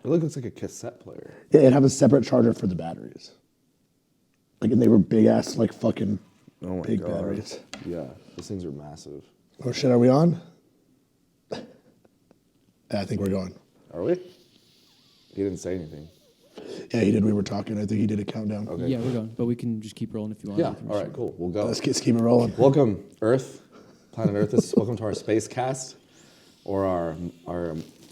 It looks like a cassette player. Yeah, it'd have a separate charger for the batteries. Like, and they were big ass, like fucking big God. batteries. Yeah, those things are massive. Oh shit, are we on? Yeah, I think we're going. Are we? He didn't say anything. Yeah, he did. We were talking. I think he did a countdown. Okay. Yeah, we're going, but we can just keep rolling if you want. Yeah, all right, cool. We'll go. Let's keep it rolling. Welcome, Earth, planet Earth. Welcome to our space cast, or our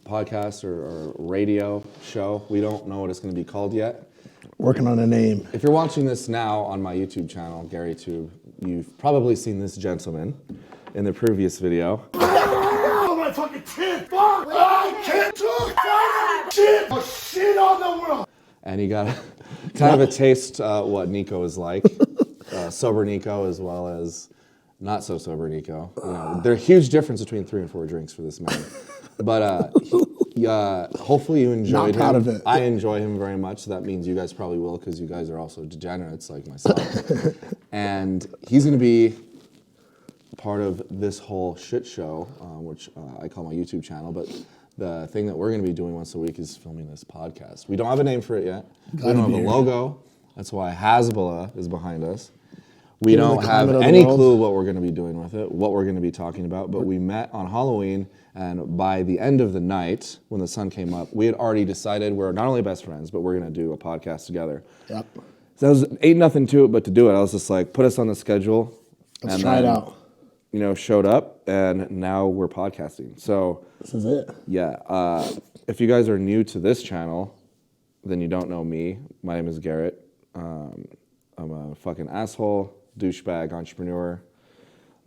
podcast or radio show. We don't know what it's going to be called yet. Working on a name. If you're watching this now on my YouTube channel, GaryTube, you've probably seen this gentleman in the previous video. Oh my fucking tit! Fuck! I can't talk! Shit! Oh, shit on the world! And he got kind of a taste what Nico is like. Sober Nico as well as not so sober Nico. You know, there's a huge difference between 3 and 4 drinks for this man. But hopefully you enjoyed him. Not proud of it. I enjoy him very much, so that means you guys probably will, because you guys are also degenerates like myself. And he's going to be part of this whole shit show, which I call my YouTube channel. But the thing that we're going to be doing once a week is filming this podcast. We don't have a name for it yet. We don't have a logo. That's why Hasbullah is behind us. We don't have any clue what we're going to be doing with it, what we're going to be talking about. But we met on Halloween, and by the end of the night, when the sun came up, we had already decided we're not only best friends, but we're going to do a podcast together. Yep. So ain't nothing to it but to do it. I was just like, put us on the schedule. Let's try it out. You know, showed up, and now we're podcasting. So this is it. Yeah. If you guys are new to this channel, then you don't know me. My name is Garrett. I'm a fucking asshole, douchebag, entrepreneur.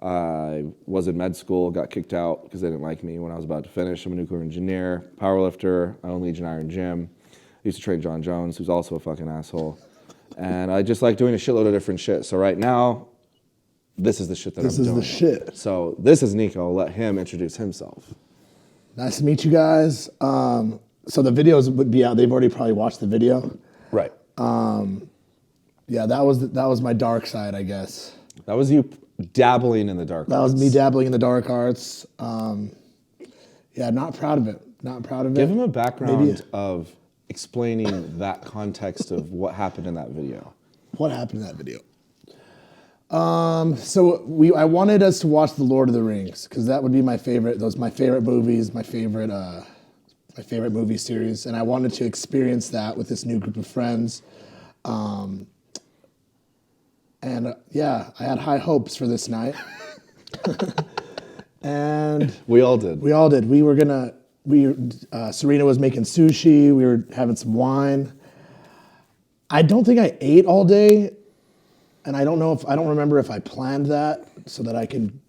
I was in med school, got kicked out because they didn't like me when I was about to finish. I'm a nuclear engineer, powerlifter. I own Legion Iron Gym. I used to train John Jones, who's also a fucking asshole. And I just like doing a shitload of different shit. So right now, this is the shit that I'm doing. This is the shit. So this is Nico. I'll let him introduce himself. Nice to meet you guys. So the videos would be out. They've already probably watched the video. Right. Yeah, that was my dark side, I guess. That was you dabbling in the dark arts. That was me dabbling in the dark arts. Yeah, not proud of it. Not proud of it. Give him a background of explaining that context of what happened in that video. What happened in that video? So I wanted us to watch The Lord of the Rings because that would be my favorite. Those my favorite movies, my favorite movie series, and I wanted to experience that with this new group of friends. Yeah, I had high hopes for this night, and we all did. We all did. Serena was making sushi. We were having some wine. I don't think I ate all day. And I don't remember if I planned that so that I could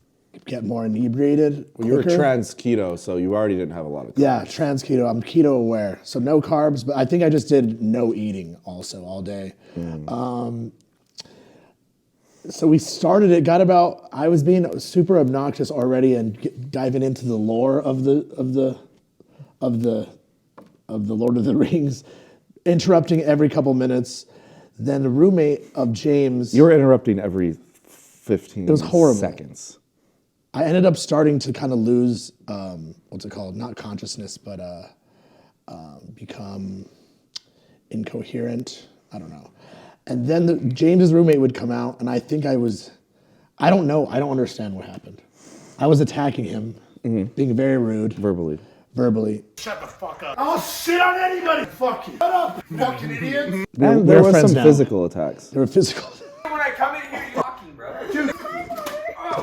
get more inebriated. Well, you were trans keto, so you already didn't have a lot of carbs. Yeah, trans keto. I'm keto aware. So no carbs, but I think I just did no eating also all day. So we started it, I was being super obnoxious already and diving into the lore of the Lord of the Rings, interrupting every couple minutes. Then the roommate of James... You were interrupting every 15 it was horrible. seconds. I ended up starting to kind of lose, what's it called? Not consciousness, but become incoherent. I don't know. And then James's roommate would come out, and I think I don't know. I don't understand what happened. I was attacking him, being very rude. Verbally. Shut the fuck up. I'll shit on anybody. Fuck you. Shut up, fucking idiot. And there was some physical attacks. There were physical. When I come in here, you're talking, bro. Dude.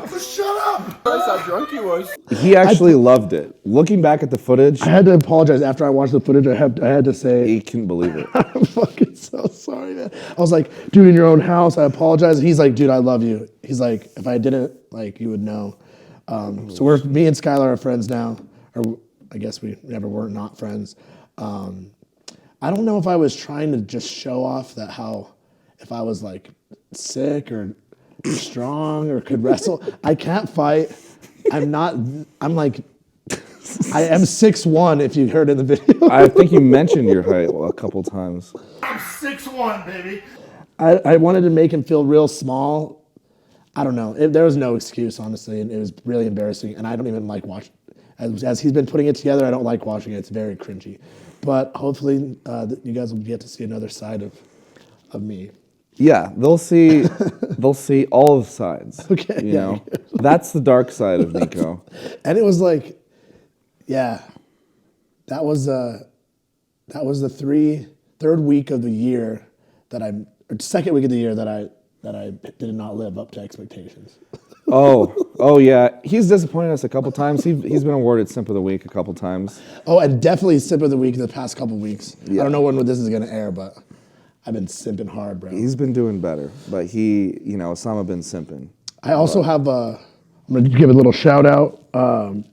Just shut up. That's how drunk he was. He actually loved it. Looking back at the footage, I had to apologize after I watched the footage. I had to say, he couldn't believe it. I'm fucking so sorry, man. I was like, dude, in your own house, I apologize. He's like, dude, I love you. He's like, if I didn't, like, you would know. So me and Skylar are friends now, or I guess we never were not friends. I don't know if I was trying to just show off if I was like sick or strong or could wrestle. I can't fight. I am 6'1", if you heard in the video. I think you mentioned your height a couple times. I'm 6'1", baby. I wanted to make him feel real small. I don't know. There was no excuse, honestly, and it was really embarrassing, and I don't even like watching. As he's been putting it together, I don't like watching it. It's very cringy. but hopefully you guys will get to see another side of me. Yeah, they'll see all of the sides. Okay, You yeah. know? That's the dark side of Nico. And it was like, yeah, that was the third week of the year or second week of the year that I did not live up to expectations. Oh yeah. He's disappointed us a couple times. He's been awarded Simp of the Week a couple times. Oh, and definitely Simp of the Week in the past couple weeks. Yeah. I don't know when this is gonna air, but I've been simping hard, bro. He's been doing better, but Osama been simping. I also have I'm gonna give a little shout out.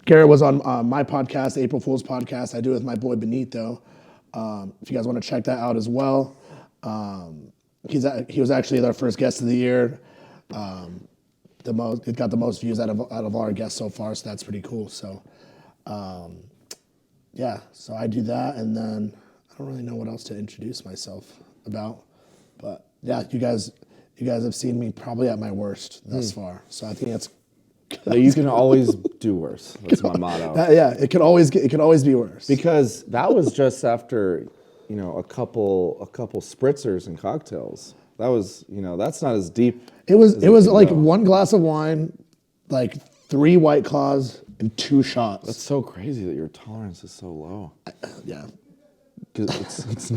Garrett was on my podcast, April Fool's podcast. I do it with my boy Benito. If you guys want to check that out as well, he was actually our first guest of the year. It got the most views out of our guests so far, so that's pretty cool. So, yeah, so I do that, and then I don't really know what else to introduce myself about, but yeah, you guys have seen me probably at my worst thus far. So I think that's. But you can always do worse. That's my motto. Yeah, it could always be worse. Because that was just after, a couple spritzers and cocktails. That was, that's not as deep. It was as could like go. one glass of wine, like 3 White Claws and 2 shots. That's so crazy that your tolerance is so low. Yeah. Because it's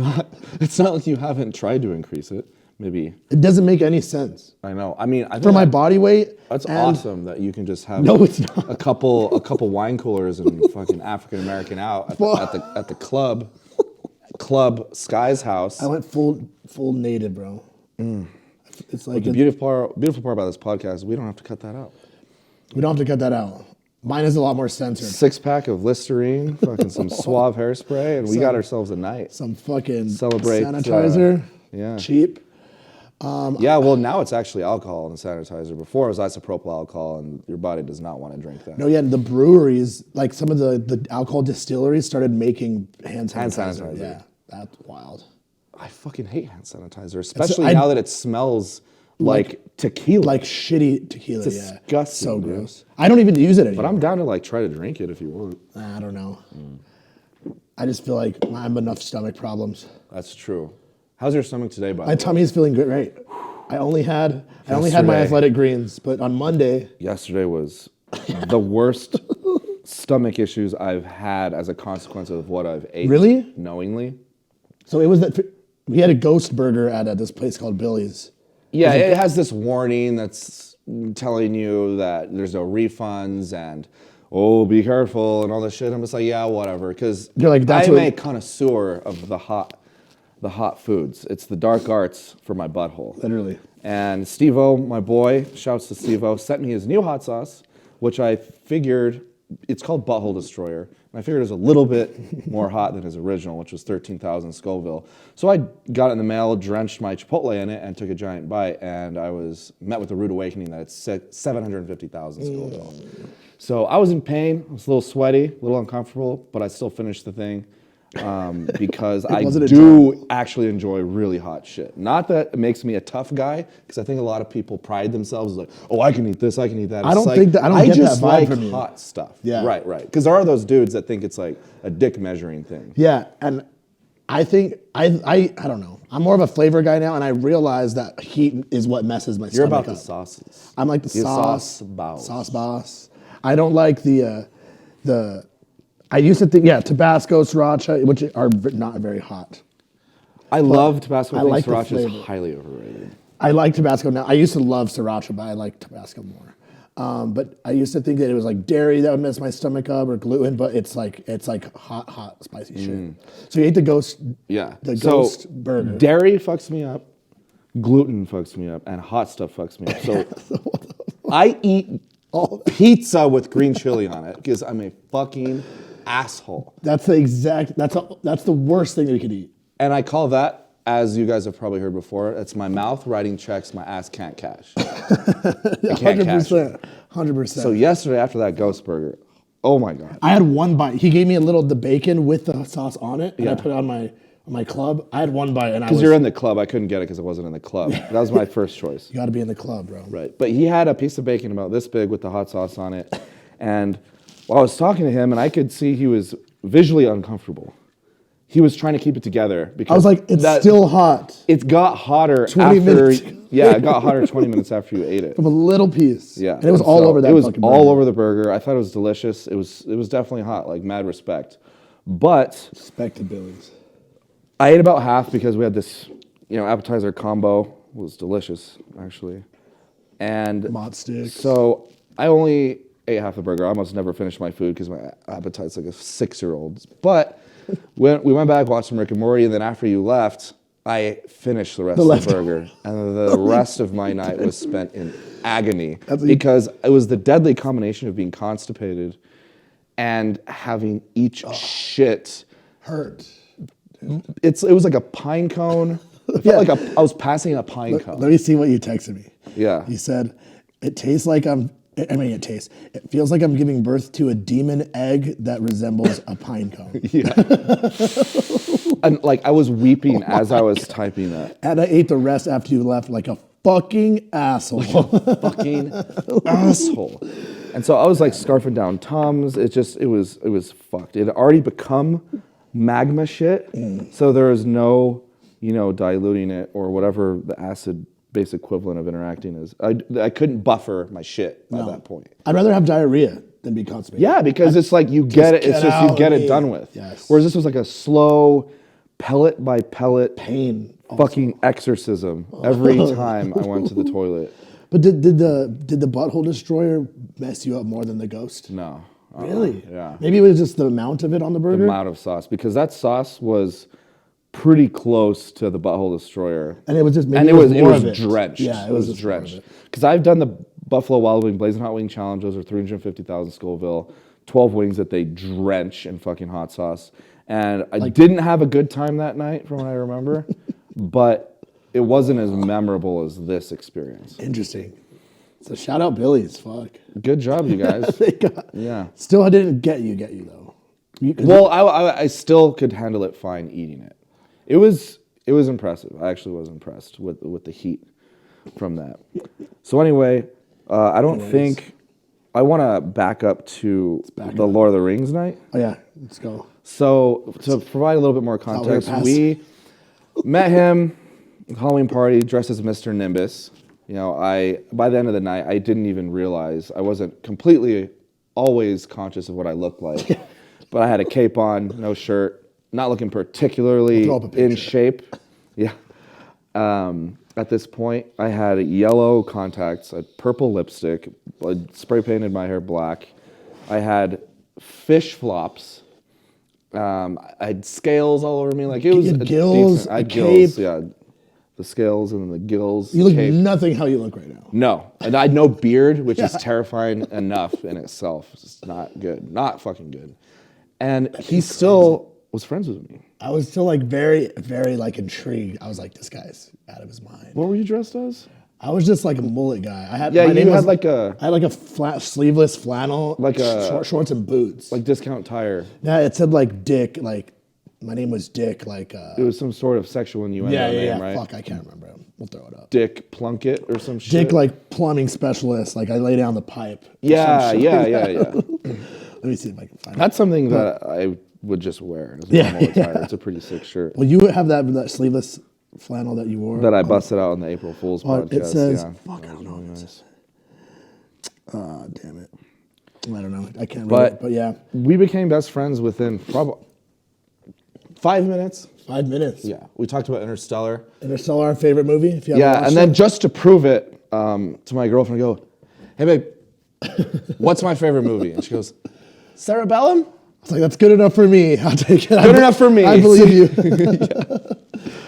not like you haven't tried to increase it. Maybe. It doesn't make any sense. I know. I mean, I think For my body weight. that's and- awesome that you can just have No, it's not. a couple wine coolers and fucking African American out at the club Sky's house. I went full native, bro. It's like The beautiful part about this podcast is we don't have to cut that out. we don't have to cut that out. Mine is a lot more censored. 6-pack of Listerine, fucking some Suave hairspray, and we got ourselves a night. Some fucking Celebrate, sanitizer. yeah. Cheap. Yeah, well, now it's actually alcohol in the sanitizer. Before it was isopropyl alcohol, and your body does not want to drink that. No, yeah, the breweries, like some of the alcohol distilleries started making hand sanitizer. Hand sanitizer. Yeah, that's wild. I fucking hate hand sanitizer, especially I- now that it smells like tequila. Like shitty tequila, It's yeah. disgusting, So dude. gross. I don't even use it anymore. But I'm down to try to drink it if you want. I don't know. I just feel like I have enough stomach problems. That's true. How's your stomach today, by My the way? tummy's feeling great. I only had my Yesterday. athletic greens, but on Monday, Yesterday was the worst stomach issues I've had as a consequence of what I've ate. Really? Knowingly. so it was that we had a ghost burger at this place called Billy's. Yeah, it has this warning that's telling you that there's no refunds and, oh, be careful and all this shit. I'm just like, yeah, whatever. Because You're like, that's I'm what- a connoisseur of the hot foods. It's the dark arts for my butthole. Literally. And Steve-O, my boy, shouts to Steve-O, sent me his new hot sauce, which I figured, it's called Butthole Destroyer. And I figured it was a little bit more hot than his original, which was 13,000 Scoville. So I got it in the mail, drenched my Chipotle in it, and took a giant bite. And I was met with a rude awakening that it's 750,000 Scoville. So I was in pain. I was a little sweaty, a little uncomfortable, but I still finished the thing. Because I wasn't a do actually enjoy really hot shit. Not that it makes me a tough guy, because I think a lot of people pride themselves like, oh, I can eat this, I can eat that. I It's don't like, think that- I don't get that just vibe like from you. hot stuff. Yeah. Right. Because there are those dudes that think it's like a dick measuring thing. Yeah, and I think I don't know. I'm more of a flavor guy now, and I realize that heat is what messes my You're stomach about the up. sauces. I'm like the You're sauce boss. sauce boss. I don't like the. I used to think Tabasco, sriracha, which are not very hot. I love Tabasco. I I think like the sriracha is flavor. highly overrated. I like Tabasco now. I used to love sriracha, but I like Tabasco more. But I used to think that it was like dairy that would mess my stomach up or gluten, but it's like hot, spicy shit. So you ate the ghost, Yeah. the So, ghost burger. Dairy fucks me up, gluten fucks me up, and hot stuff fucks me up. So I eat pizza with green chili on it because I'm a fucking asshole. That's the worst thing that you could eat. And I call that, as you guys have probably heard before, it's my mouth writing checks my ass can't cash. I can't cash. 100%. So yesterday after that ghost burger, oh my God. I had one bite. He gave me the bacon with the sauce on it, and I Yeah. put it on my club. I had one bite, and I was. Because you're in the club, I couldn't get it because I wasn't in the club. That was my first choice. You got to be in the club, bro. Right. But he had a piece of bacon about this big with the hot sauce on it. And while I was talking to him, and I could see he was visually uncomfortable. he was trying to keep it together because I was like, it's still hot. It got hotter 20 after. minutes. Yeah, it got hotter 20 minutes after you ate it. From a little piece. Yeah, And it was all over that It was fucking all burger. over the burger. I thought it was delicious. It was definitely hot, like mad respect. But Respect to Billy's. I ate about half because we had this, appetizer combo. It was delicious, actually. And Mott sticks. so I only ate half the burger. I almost never finished my food because my appetite's like a 6-year-old's. But we went back, watched some Rick and Morty, and then after you left, I finished the rest of the burger. And the rest of my night was spent in agony because it was the deadly combination of being constipated and having each shit. Hurt. It was like a pine cone. It felt like I was passing a pine cone. Let me see what you texted me. Yeah. You said, it feels like I'm giving birth to a demon egg that resembles a pine cone. Yeah. And like I was weeping as I was typing that. And I ate the rest after you left like a fucking asshole. Fucking asshole. And so I was like scarfing down Tums. It was fucked. It had already become magma shit. So there was no, diluting it or whatever the acid base equivalent of interacting is. I couldn't buffer my shit by that point. I'd rather have diarrhea than be constipated. Yeah, because it's like you get it. It's just you get it done with. Yes. Whereas this was like a slow, pellet by pellet Pain. fucking exorcism every time I went to the toilet. But did the butthole destroyer mess you up more than the ghost? No. Really? Yeah. Maybe it was just the amount of it on the burger? The amount of sauce. Because that sauce was pretty close to the butthole destroyer. And it was just And it was drenched. Yeah, it was just drenched. Because I've done the Buffalo Wild Wing Blazing Hot Wing Challenge. Those are 350,000 Scoville, 12 wings that they drench in fucking hot sauce. And I didn't have a good time that night, from what I remember, but it wasn't as memorable as this experience. Interesting. So shout out Billy's. Fuck. Good job, you guys. They got, Yeah. Still, I didn't get you though. Well, I still could handle it fine eating it. It was impressive. I actually was impressed with the heat from that. So anyway, I don't think I want to back up to the Lord of the Rings night. Oh yeah, let's go. So to provide a little bit more context, we met him at a Halloween party dressed as Mr. Nimbus. By the end of the night, I didn't even realize I wasn't completely always conscious of what I looked like, but I had a cape on, no shirt, not looking particularly in shape. Yeah. At this point, I had yellow contacts, a purple lipstick, I spray painted my hair black. I had fish flops. I had scales all over me. Like it was gills, I had a gills, cape. yeah. The scales and the gills. You look cape. nothing how you look right now. No. And I had no beard, which is terrifying enough in itself. It's just not good. Not fucking good. And he still was friends with me. I was still like very, very like intrigued. I was like, this guy's out of his mind. What were you dressed as? I was just like a mullet guy. I had Yeah, my name you had was, like a... I had like a flat sleeveless flannel, Like a... short shorts and boots. Like Discount Tire. Yeah, it said like Dick, like my name was Dick, like It was some sort of sexual innuendo name, right? Fuck, I can't remember. We'll throw it up. Dick Plunkett or some shit. Dick, like plumbing specialist. Like I lay down the pipe. Yeah. Let me see if I can find it. That's something that I would just wear as a normal attire. It's a pretty sick shirt. Well, you have that sleeveless flannel that you wore. That I busted out on the April Fool's podcast. It says, yeah. fuck, I don't know what it says. Damn it. I don't know. I can't read But, it, but yeah. We became best friends within probably 5 minutes. 5 minutes. Yeah. We talked about Interstellar. Interstellar, our favorite movie. If you haven't Yeah, watched and then it. just to prove it to my girlfriend, I go, hey, babe, what's my favorite movie? And she goes, Cerebellum? It's like, that's good enough for me. I'll take it. Good enough for me. I believe you.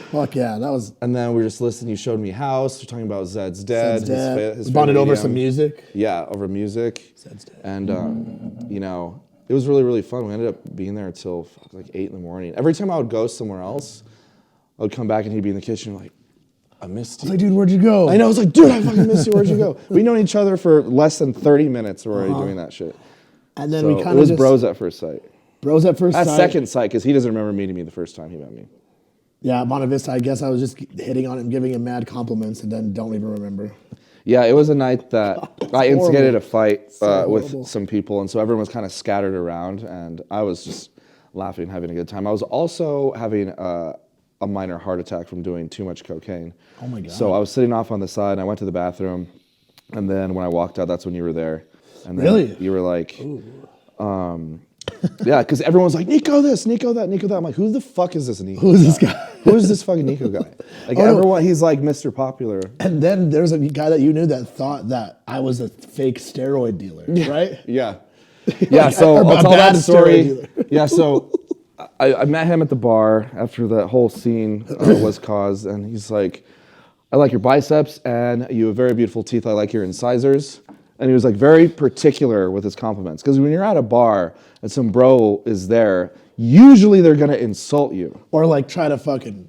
Fuck yeah, that was. And then we were just listening. You showed me House. We're talking about Zed's Dead. Zed's Dead. His We bonded favorite over medium. some music. Yeah, over music. Zed's Dead. And, it was really, really fun. We ended up being there until like 8 in the morning. Every time I would go somewhere else, I would come back and he'd be in the kitchen like, I missed you. I was like, dude, where'd you go? I know. I was like, dude, I fucking miss you. Where'd you go? We've known each other for less than 30 minutes. We're already doing that shit. And then So we it kind of was just. bros at first sight. Bros at first At sight. second sight, because he doesn't remember meeting me the first time he met me. Yeah, Monte Vista, I guess I was just hitting on him, giving him mad compliments, and then don't even remember. Yeah, it was a night that I instigated a fight horrible. with some people, and so everyone was kind of scattered around, and I was just laughing, having a good time. I was also having a minor heart attack from doing too much cocaine. Oh my God. So I was sitting off on the side, and I went to the bathroom, and then when I walked out, that's when you were there. And then Really? You were like, yeah, because everyone's like, Nico this, Nico that, Nico that. I'm like, who the fuck is this Nico? Who's this guy? Who is this fucking Nico guy? Like no. everyone, he's like Mr. Popular. And then there's a guy that you knew that thought that I was a fake steroid dealer, right? Yeah. Yeah, so a I'll tell bad that steroid story. dealer. Yeah, so I met him at the bar after that whole scene was caused, and he's like, I like your biceps, and you have very beautiful teeth. I like your incisors. And he was like very particular with his compliments. Because when you're at a bar and some bro is there, usually they're going to insult you. Or like try to fucking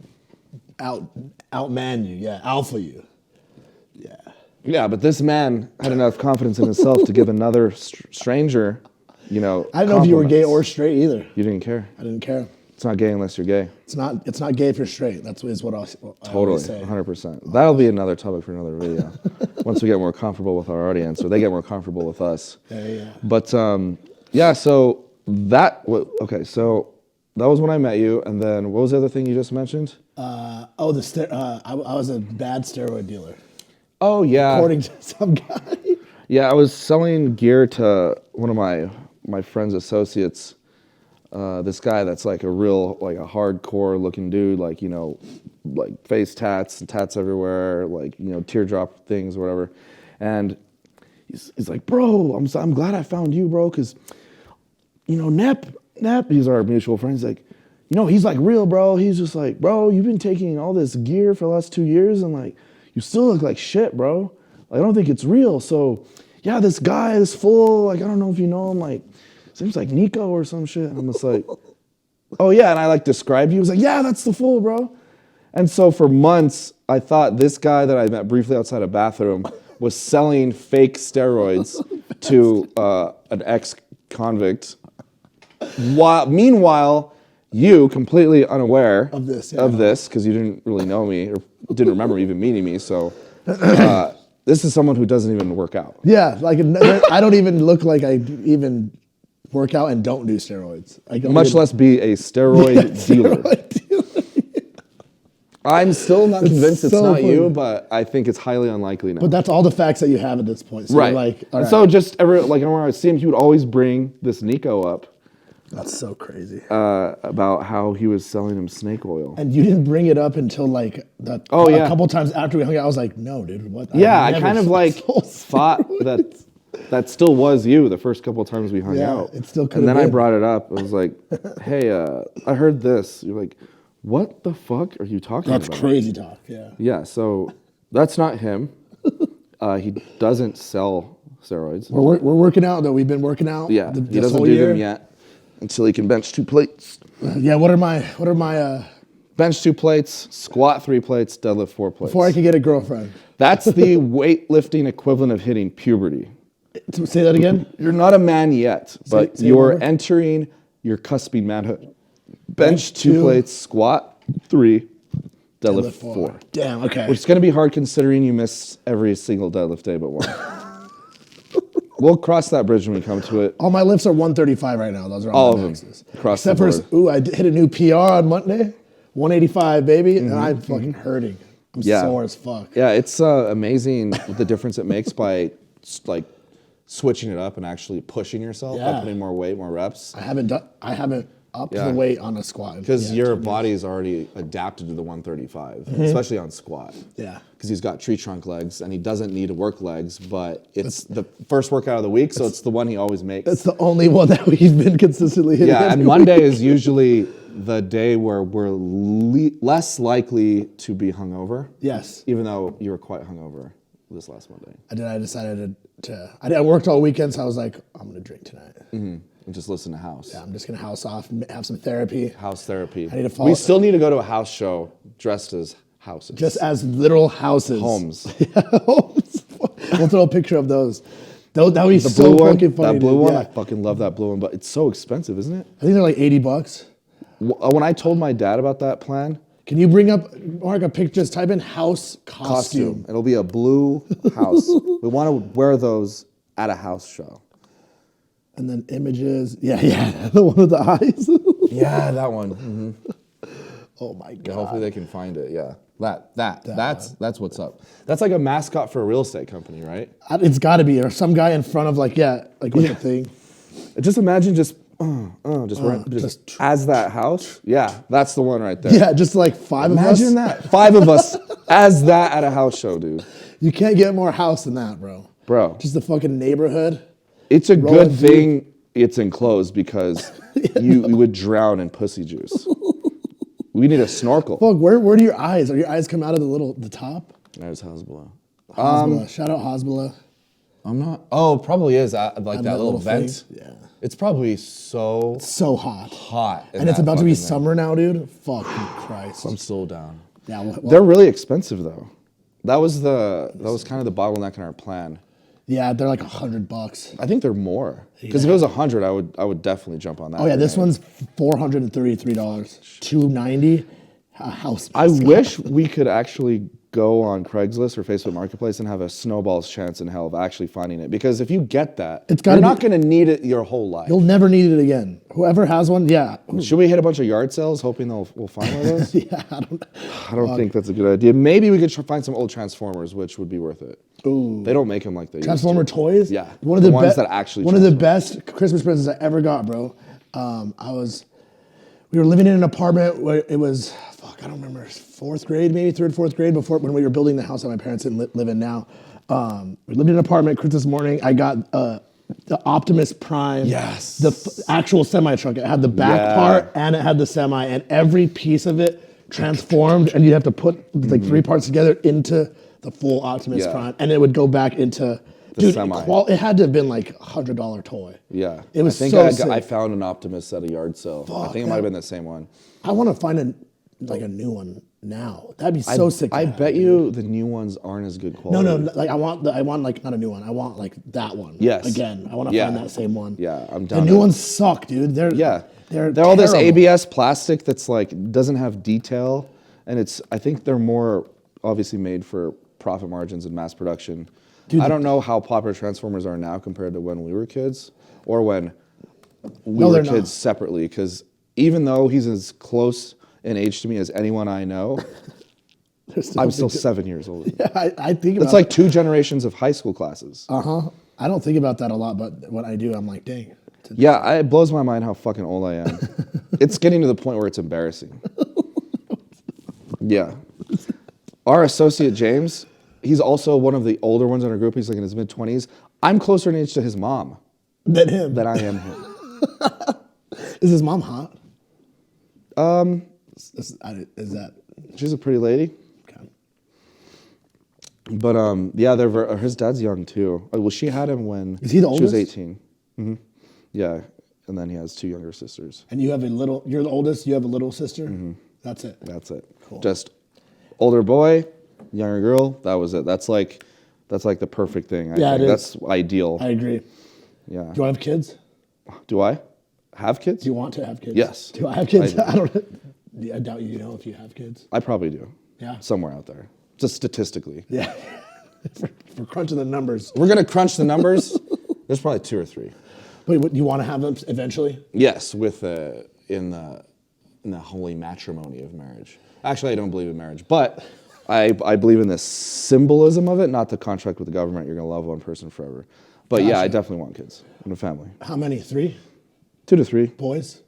outman you, yeah, alpha you. Yeah. Yeah, but this man had enough confidence in himself to give another stranger, you know, I didn't know if you were gay or compliments. straight either. You didn't care. I didn't care. It's not gay unless you're gay. It's not gay if you're straight. That's is what I Totally, always say. 100%. That'll be another topic for another video. Once we get more comfortable with our audience, or they get more comfortable with us. Yeah. But yeah, so okay, so that was when I met you, and then what was the other thing you just mentioned? I was a bad steroid dealer, Oh yeah, according to some guy. yeah. I was selling gear to one of my friend's associates. This guy that's like a hardcore looking dude, like, you know, like face tats and tats everywhere, like, you know, teardrop things or whatever. And he's like, bro, I'm glad I found you, bro, because, you know, Nep, he's our mutual friend. He's like, you know, he's like real, bro. He's just like, bro, you've been taking all this gear for the last 2 years, and like, you still look like shit, bro. Like, I don't think it's real. So, yeah, this guy is full. Like, I don't know if you know him. Like, seems like Nico or some shit. And I'm just like, oh yeah, and I like described you. He was like, yeah, that's the fool, bro. And so for months, I thought this guy that I met briefly outside a bathroom was selling fake steroids to an ex-convict. Meanwhile, you, completely unaware Of this, because you didn't really know me or didn't remember even meeting me. So this is someone who doesn't even work out. Yeah, like I don't even look like I even work out and don't do steroids. Much less be a steroid dealer. I'm still not convinced it's so not funny. you, but I think it's highly unlikely now. But that's all the facts that you have at this point. So right. You're like, all And right. so just whenever I would see him, he would always bring this Nico up That's so crazy. about how he was selling him snake oil. And you didn't bring it up until like a couple times after we hung out. I was like, no, dude, what? Yeah, I never kind of like sold thought that still was you the first couple of times we hung Yeah, out. it still could've And then I been. brought it up. I was like, hey, I heard this. You're like, what the fuck are you talking That's about? crazy talk. Yeah. Yeah, so that's not him. He doesn't sell steroids. We're working out though. We've been working out. Yeah, this he doesn't whole do year. them yet until he can bench 2 plates. Yeah. What are my Bench 2 plates, squat 3 plates, deadlift 4 plates. before I can get a girlfriend? That's the weightlifting equivalent of hitting puberty. Say that again. You're not a man yet, but say you're more. entering your cuspy manhood. Bench 2 2. plates, squat 3, deadlift 4. Damn. Okay. Which is going to be hard considering you miss every single deadlift day but one. We'll cross that bridge when we come to it. All my lifts are 135 right now. Those are All all of my them. maxes. Across the Except for board. I hit a new PR on Monday, 185, baby, and I'm fucking hurting. I'm Yeah. sore as fuck. Yeah, it's amazing the difference it makes by like switching it up and actually pushing yourself by Yeah. putting more weight, more reps. I haven't upped Yeah. the weight on a squat Because yet. your body is already adapted to the 135, especially on squat. Yeah. Because he's got tree trunk legs and he doesn't need to work legs, but it's the first workout of the week, so it's the one he always makes. That's the only one that we've been consistently hitting. Yeah, and every Monday week. is usually the day where we're less likely to be hungover. Yes. Even though you were quite hungover this last Monday. I decided to I worked all weekend, so I was like, I'm gonna drink tonight. And just listen to house. Yeah, I'm just gonna house off, have some therapy, House therapy. I need to follow- We still need to go to a house show dressed as houses. just as literal houses. homes. Homes. We'll throw a picture of those. That would be The so blue one, fucking funny. that blue dude. one, Yeah. I fucking love that blue one, but it's so expensive, isn't it? I think they're like $80. When I told my dad about that plan, Can you bring up, Mark, a picture? Just type in house costume. it'll be a blue house. We want to wear those at a house show. And then images. Yeah, the one with the eyes. Yeah, that one. Mhm. Oh my Yeah, god. hopefully they can find it. Yeah, that's what's up. That's like a mascot for a real estate company, right? It's got to be, or some guy in front of like the thing. Just imagine just as that house. Yeah, that's the one right there. Yeah, just like five of us. Imagine that. 5 of us as that at a house show, dude. You can't get more house than that, bro. Bro. Just the fucking neighborhood. It's a Rolling good thing it's enclosed because you would drown in pussy juice. We need a snorkel. Fuck, where do your eyes? Are your eyes come out of the top? There's Hezbollah. Hezbollah. Shout out Hezbollah. I'm not. Oh, probably is like that that little little vent. thing, yeah. It's probably so So hot. hot. in And it's that about to be fucking thing. summer now, dude. Fucking Christ. I'm still down. Yeah, well, They're really expensive though. That was kind of the bottleneck in our plan. yeah, they're like $100. I think they're more. Because if it was 100, I would definitely jump on that. Oh yeah, this grenade. one's $433. $290. A house. I wish we could actually go on Craigslist or Facebook Marketplace and have a snowball's chance in hell of actually finding it. Because if you get that, It's gotta you're not be- going to need it your whole life. You'll never need it again. Whoever has one, yeah. Should we hit a bunch of yard sales hoping we'll find one of those? Yeah, I don't think that's a good idea. Maybe we could find some old Transformers, which would be worth it. Ooh. They don't make them like they Transformer used to. toys? Yeah, One of the the ones be- that actually One of the transform. best Christmas presents I ever got, bro. We were living in an apartment where it was, I don't remember, fourth grade, maybe third, fourth grade, before when we were building the house that my parents didn't live in now. We lived in an apartment. Christmas morning, I got the Optimus Prime. Yes. The actual semi truck. It had the back Yeah. part and it had the semi, and every piece of it transformed, and you'd have to put like 3 parts together into the full Optimus Yeah. Prime, and it would go back into. The Dude, semi. it had to have been like a $100 toy. Yeah. It was I think so sick. I found an Optimus at a yard sale. I Fuck, think it might have been the same one. I want to find a new one now. That'd be so sick. to I have, bet dude. you the new ones aren't as good No, quality. like I want like not a new one. I want like that one. Yes. Again, I want to Yeah. find that same one. Yeah, I'm The down new to- ones suck, dude. Yeah. They're all this terrible. ABS plastic that's like doesn't have detail, and I think they're more obviously made for profit margins and mass production. Dude, I don't know how popular Transformers are now compared to when we were kids or when we No, were they're kids not. separately, because even though he's as close in age to me as anyone I know, They're I'm still big- 7 years old. Yeah, I think about It's like 2 generations of high school classes. I don't think about that a lot, but when I do, I'm like, dang. Yeah, it blows my mind how fucking old I am. It's getting to the point where it's embarrassing. Yeah. Our associate James, he's also one of the older ones in our group. He's like in his mid-20s. I'm closer in age to his mom Than him. than I am him. Is his mom hot? Is that She's a pretty lady. okay? But yeah, his dad's young too. Well, she had him when Is he the she was oldest? 18. Hmm. Yeah, and then he has 2 younger sisters. And you have you're the oldest. You have a little sister. That's it. That's it. Cool. Just older boy, younger girl. That was it. That's like the perfect thing. Yeah, think. it is. That's ideal. I agree. Yeah. Do you want to have kids? Do I have kids? Do you want to have kids? Yes. Do I have kids? I do. I don't. I doubt you know if you have kids. I probably do. Yeah. Somewhere out there. Just statistically. Yeah. for crunching the numbers. We're gonna crunch the numbers. There's probably 2 or 3. Wait, what, you want to have them eventually? Yes, with in the holy matrimony of marriage. Actually, I don't believe in marriage, but I believe in the symbolism of it, not the contract with the government. You're gonna love one person forever. But yeah, I definitely want kids and a family. How many? 3 2 to 3. boys,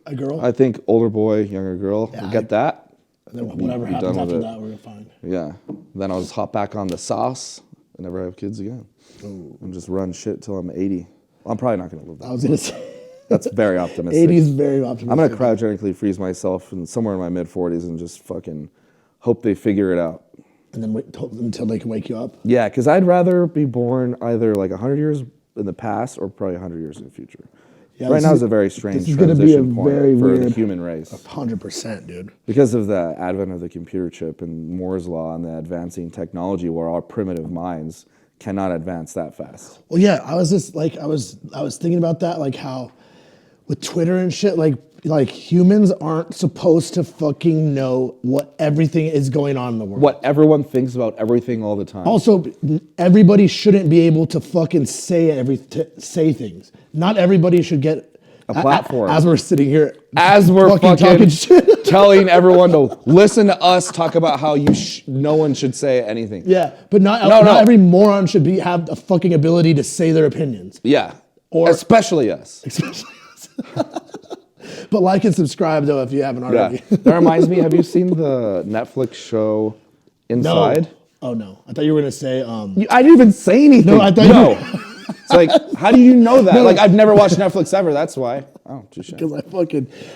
a girl. I think older boy, younger girl. Yeah, Get that? and then whatever be happens done with after it. that, we're fine. Yeah. Then I'll just hop back on the sauce and never have kids again. And just run shit till I'm 80. I'm probably not gonna live that. I was gonna say, That's very optimistic. 80 is very optimistic. I'm gonna cryogenically freeze myself in somewhere in my mid 40s and just fucking hope they figure it out. And then wait until they can wake you up. Yeah, because I'd rather be born either like 100 years in the past or probably 100 years in the future. Yeah, right this now is- is a very strange this is gonna be a transition point very for the weird- human race. 100%, dude. Because of the advent of the computer chip and Moore's law and the advancing technology where our primitive minds cannot advance that fast. Well, yeah, I was just like, I was thinking about that, like how with Twitter and shit, like humans aren't supposed to fucking know what everything is going on in the world. What everyone thinks about everything all the time. Also, everybody shouldn't be able to fucking say things. Not everybody should get a platform. As we're sitting here, As we're fucking talking shit. telling everyone to listen to us talk about how no one should say anything. Yeah, but not No. every moron should have the fucking ability to say their opinions. Yeah. Or- especially us. Especially us. But like and subscribe though if you haven't already. Yeah. That reminds me, have you seen the Netflix show Inside? No. Oh no. I thought you were gonna say I didn't even say anything. No, I thought you were- It's like, how do you know that? Like, I've never watched Netflix ever. That's why. Oh, touche. because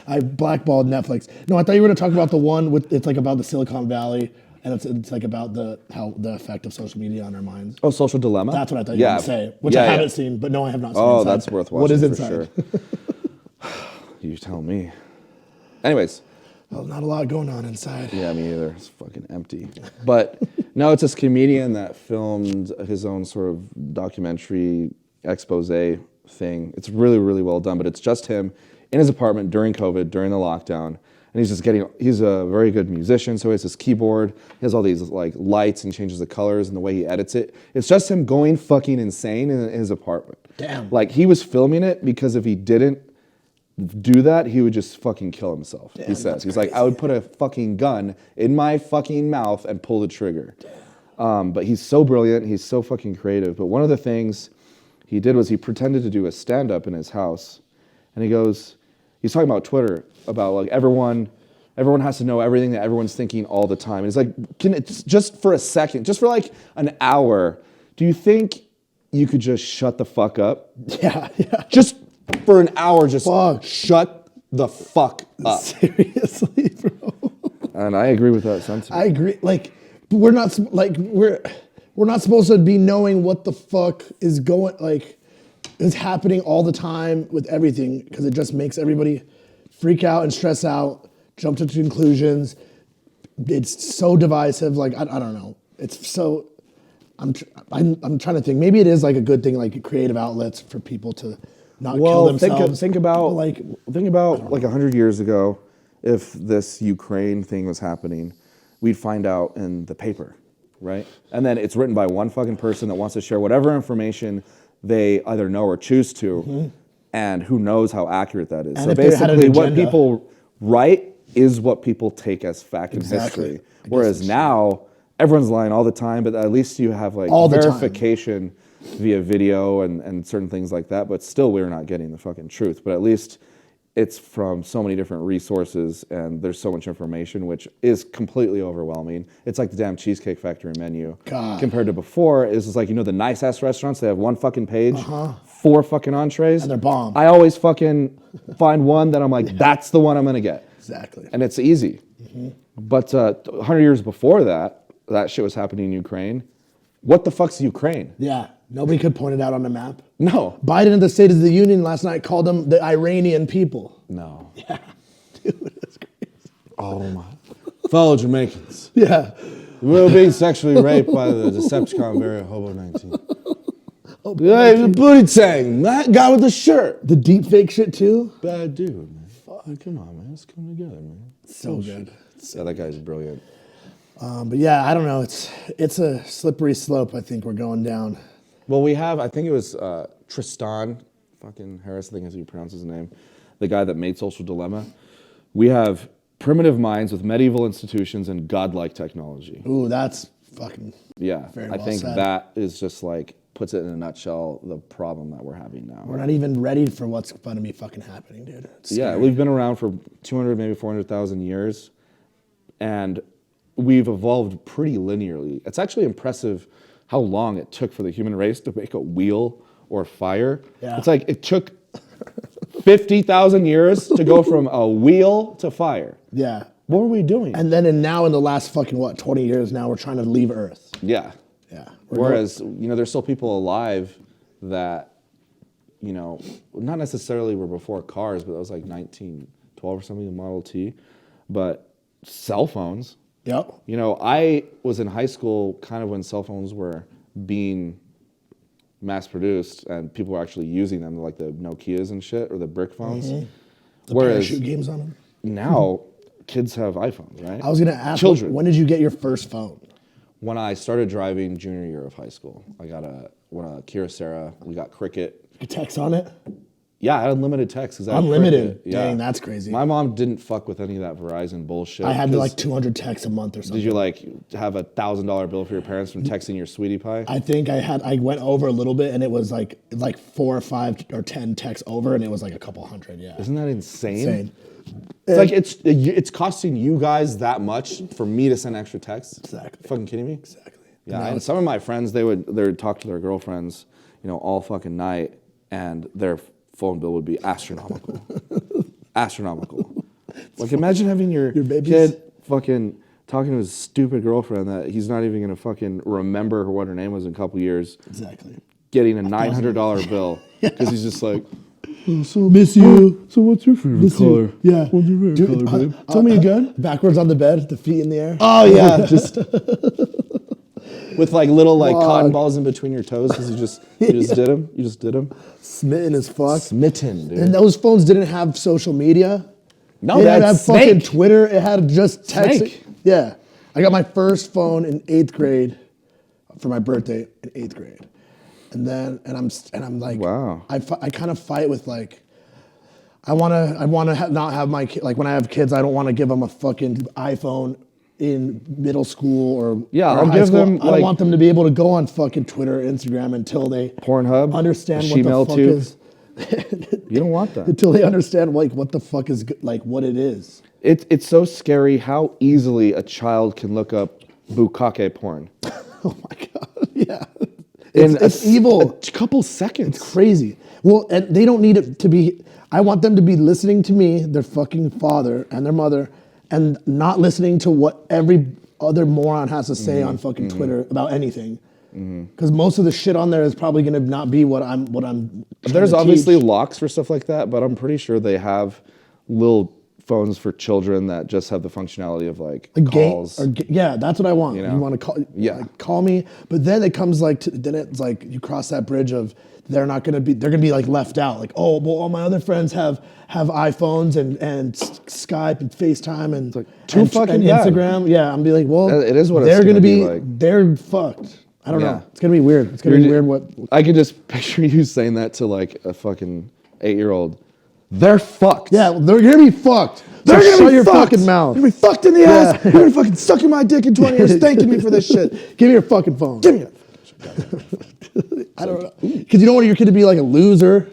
I blackballed Netflix. No, I thought you were gonna talk about the one with it's like about the Silicon Valley and it's like about the effect of social media on our minds. Oh, Social Dilemma? That's what I thought you were gonna say, which I haven't seen, but no, I have not seen. Oh, Inside. that's worth watching. What is for Inside? Sure. You tell me. Anyways. Well, not a lot going on inside. Yeah, me either. It's fucking empty. But no, it's this comedian that filmed his own sort of documentary expose thing. It's really, really well done, but it's just him in his apartment during COVID, during the lockdown. And he's a very good musician, so he has this keyboard, he has all these like lights and changes the colors and the way he edits it. It's just him going fucking insane in his apartment. Damn. Like he was filming it because if he didn't do that, he would just fucking kill himself. Damn, he says. that's He's like, I would put a fucking gun in my fucking mouth and pull the trigger. But he's so brilliant, he's so fucking creative. But one of the things he did was he pretended to do a stand-up in his house. And he's talking about Twitter, about like everyone has to know everything that everyone's thinking all the time. And he's like, just for a second, just for like an hour, do you think you could just shut the fuck up? Yeah. Just for an hour, just Fuck. shut the fuck up. Seriously, bro. And I agree with that sentiment. I agree. Like, but we're not supposed to be knowing what the fuck is is happening all the time with everything because it just makes everybody freak out and stress out, jump to conclusions. It's so divisive. Like I don't know. It's so. I'm trying to think. Maybe it is like a good thing, like creative outlets for people to not kill themselves. Think about like 100 years ago, if this Ukraine thing was happening, we'd find out in the paper, right? And then it's written by one fucking person that wants to share whatever information they either know or choose to, and who knows how accurate that is. And so if they had an basically, what agenda. people write is what people take as fact in Exactly. history. Whereas now, everyone's lying all the time, but at least you have like All the time. verification via video and certain things like that, but still we're not getting the fucking truth. But at least it's from so many different resources and there's so much information, which is completely overwhelming. It's like the damn Cheesecake Factory menu. God. Compared to before, it's just like, the nice ass restaurants, they have one fucking page, 4 fucking entrees. And they're bomb. I always fucking find one that I'm like, that's the one I'm gonna get. Exactly. And it's easy. But 100 years before that shit was happening in Ukraine. What the fuck's Ukraine? Yeah. Nobody could point it out on the map. No. Biden at the State of the Union last night called them the Iranian people. No. Yeah. Dude, that's crazy. Oh my. Fellow Jamaicans. Yeah. We're being sexually raped by the Decepticon variant Hobo 19. Hey, the booty tang, that guy with the shirt. The deep fake shit too? Bad dude, man. Fuck, come on, man. Let's come together, man. So good. Yeah, that guy's brilliant. But yeah, I don't know. It's a slippery slope I think we're going down. Well, we have, I think it was Tristan fucking Harris, I think is how you pronounce his name, the guy that made Social Dilemma. We have primitive minds with medieval institutions and godlike technology. Ooh, that's fucking... Yeah, Very I well think said. that is just like, puts it in a nutshell, the problem that we're having now. We're not even ready for what's going to be fucking happening, dude. It's Yeah, scary. we've been around for 200, maybe 400,000 years, and we've evolved pretty linearly. It's actually impressive how long it took for the human race to make a wheel or fire. Yeah. It's like it took 50,000 years to go from a wheel to fire. Yeah. What were we doing? And then now in the last fucking, 20 years now, we're trying to leave Earth. Yeah. Yeah. Whereas, there's still people alive that, not necessarily were before cars, but that was like 1912 or something, a Model T. But cell phones. Yep. I was in high school kind of when cell phones were being mass produced and people were actually using them, like the Nokias and shit, or the brick phones. The Whereas parachute games on them. now, kids have iPhones, right? I was going to ask, Children. when did you get your first phone? When I started driving junior year of high school, I got a Kyocera. We got Cricket. You text on it? Yeah, I had unlimited text. Unlimited? Dang, that's crazy. My mom didn't fuck with any of that Verizon bullshit. I had like 200 texts a month or something. Did you like have a $1,000 bill for your parents from texting your sweetie pie? I think I went over a little bit, and it was like 4 or 5 or 10 texts over, and it was like a couple hundred. Yeah. Isn't that insane? Insane. It's like it's costing you guys that much for me to send extra texts. Exactly. Fucking kidding me? Exactly. Yeah. And some of my friends, they would talk to their girlfriends, all fucking night, and their phone bill would be astronomical. Astronomical. Like imagine having your kid fucking talking to his stupid girlfriend that he's not even gonna fucking remember what her name was in a couple years. Exactly. Getting a $900 bill because he's just like, So miss you. So what's your favorite color? Yeah. What's your favorite color, babe? Tell me again. Backwards on the bed, the feet in the air. Oh yeah, just with like little cotton balls in between your toes because you just did them. You just did them. Smitten as fuck. Smitten, dude. And those phones didn't have social media. No, it had that's fucking Snake. Twitter. It had just text. Snake. Yeah. I got my first phone in 8th grade for my birthday in 8th grade. And I'm like, wow. I kind of fight with like, I want to not have my kid, like when I have kids, I don't want to give them a fucking iPhone in middle school or I'll high give school. them, I don't want them to be able to go on fucking Twitter, Instagram until they Pornhub, understand a what the Gmail fuck tube. is. You don't want that. Until they understand like what the fuck is like what it is. It's so scary how easily a child can look up bukkake porn. Oh my god, yeah. In It's evil. A couple seconds. Crazy. Well, and they don't need it to be. I want them to be listening to me, their fucking father and their mother, and not listening to what every other moron has to say on fucking Twitter about anything. Because most of the shit on there is probably going to not be what I'm. There's trying to obviously teach. locks for stuff like that, but I'm pretty sure they have little phones for children that just have the functionality of like calls. Yeah, that's what I want. You You, know? want to call? Yeah. like, call me. But then it comes like, then it's like you cross that bridge of they're gonna be like left out. Like, oh, well, all my other friends have iPhones and Skype and FaceTime and too and, fucking and bad. Instagram. Yeah, I'm be like, well, It is what it's they're gonna gonna be be. like. They're fucked. I don't Yeah. know. It's gonna be weird. It's gonna be weird. What? I could just picture you saying that to like a fucking 8-year-old. They're fucked. Yeah, they're gonna be fucked. They're So gonna shut be your fucked. fucking mouth. You're gonna be fucked in the ass. You're gonna fucking suck in my dick in 20 years thanking me for this shit. Give me your fucking phone. Give me it. I don't know. Because you don't want your kid to be like a loser.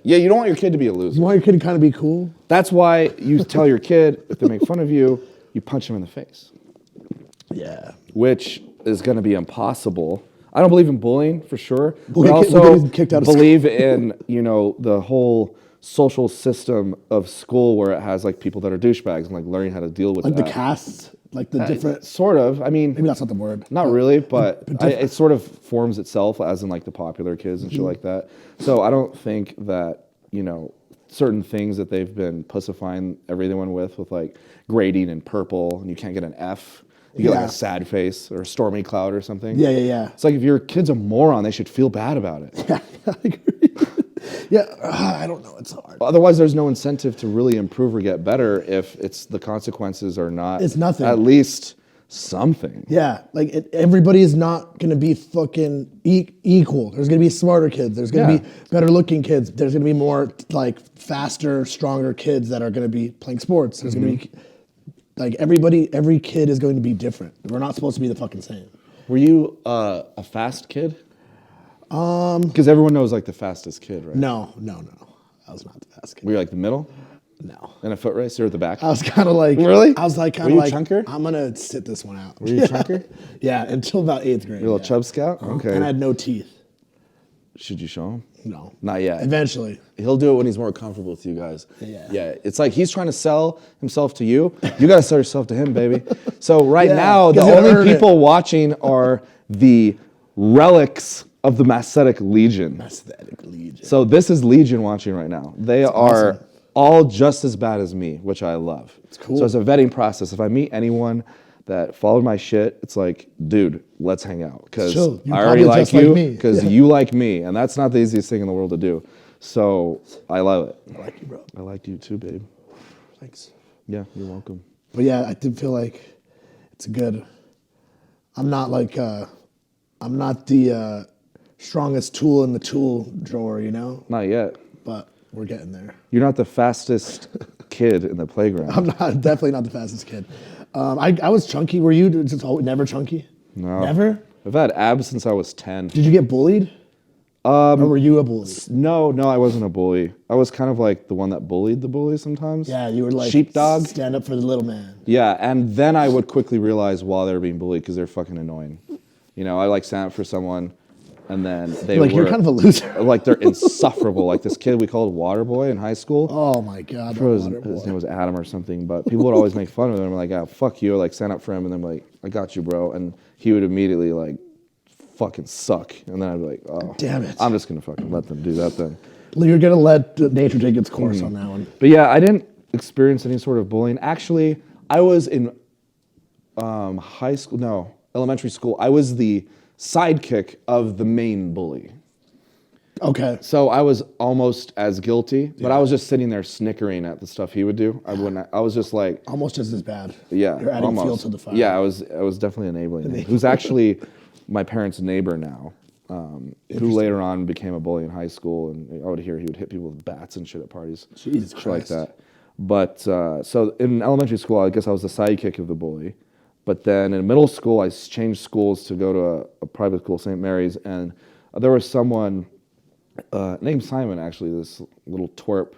Yeah, you don't want your kid to be a loser. You want your kid to kind of be cool. That's why you tell your kid if they make fun of you, you punch them in the face, Yeah. which is going to be impossible. I don't believe in bullying for sure. We'll but get also kicked out of believe in the whole social system of school where it has like people that are douchebags and like learning how to deal with Like that. the castes, like the different. Sort of. I mean, Maybe that's not the word. not really, but it sort of forms itself as in like the popular kids and shit like that. So I don't think that, certain things that they've been pussifying everyone with like grading and purple and you can't get an F. You get like Yeah. a sad face or a stormy cloud or something. Yeah. It's like if your kid's a moron, they should feel bad about it. Yeah, I agree. Yeah, I don't know. It's hard. Otherwise, there's no incentive to really improve or get better if the consequences are not. It's nothing. At least something. Yeah, like everybody is not gonna be fucking equal. There's gonna be smarter kids. There's gonna be better looking kids. There's gonna be more like faster, stronger kids that are gonna be playing sports. There's gonna be like every kid is going to be different. We're not supposed to be the fucking same. Were you a fast kid? Because everyone knows like the fastest kid, right? No. I was not the fast kid. Were you like the middle No. in a foot race or at the back? I was kind of like Really? I was like kind Were of you like chunker? I'm gonna sit this one out. Were you a chunker? Yeah, until about 8th grade. You're a little yeah. chub scout? Okay. And I had no teeth. Should you show him? No. Not yet. Eventually. He'll do it when he's more comfortable with you guys. Yeah. Yeah. It's like he's trying to sell himself to you. You got to sell yourself to him, baby. So right Yeah, now, the 'cause you earn only it. people watching are the relics of the Masthetic Legion. Aesthetic legion. So this is Legion watching right now. They are awesome. all just as bad as me, which I love. It's cool. So it's a vetting process. If I meet anyone that followed my shit, it's like, dude, let's hang out because Chill. You I already probably like just like you me. because Yeah. you like me, and that's not the easiest thing in the world to do. So I love it. I like you, bro. I like you too, babe. Thanks. Yeah, you're welcome. But yeah, I did feel like it's good. I'm not like I'm not the strongest tool in the tool drawer, Not yet. but We're getting there. You're not the fastest kid in the playground. I'm not definitely not the fastest kid. I was chunky. Were you just never chunky? No. Never? I've had abs since I was 10. Did you get bullied? Or were you a bully? No, I wasn't a bully. I was kind of like the one that bullied the bully sometimes. Yeah, you were like sheepdog. Stand up for the little man. Yeah, and then I would quickly realize while they were being bullied because they're fucking annoying. You know, I like stand up for someone, and then they Like were you're kind of a loser. like they're insufferable. Like this kid we called Waterboy in high school. Oh my god. His name was Adam or something, but people would always make fun of him. I'm like, "Ah, fuck you!" Or like stand up for him, and then like, "I got you, bro," and he would immediately like fucking suck, and then I'd be like, "Oh, Damn it. I'm just gonna fucking let them do that then." You're gonna let nature take its course on that one. But yeah, I didn't experience any sort of bullying. Actually, I was in elementary school. I was the sidekick of the main bully. Okay. So I was almost as guilty, but I was just sitting there snickering at the stuff he would do. I was just like, Almost just as bad. yeah, You're adding fuel to the fire. Yeah, I was definitely enabling him. Who's actually my parents' neighbor now, who later on became a bully in high school, and I would hear he would hit people with bats and shit at parties. Jesus shit Christ. like that. But so in elementary school, I guess I was the sidekick of the bully. But then in middle school, I changed schools to go to a private school, St. Mary's, and there was someone named Simon, actually, this little twerp,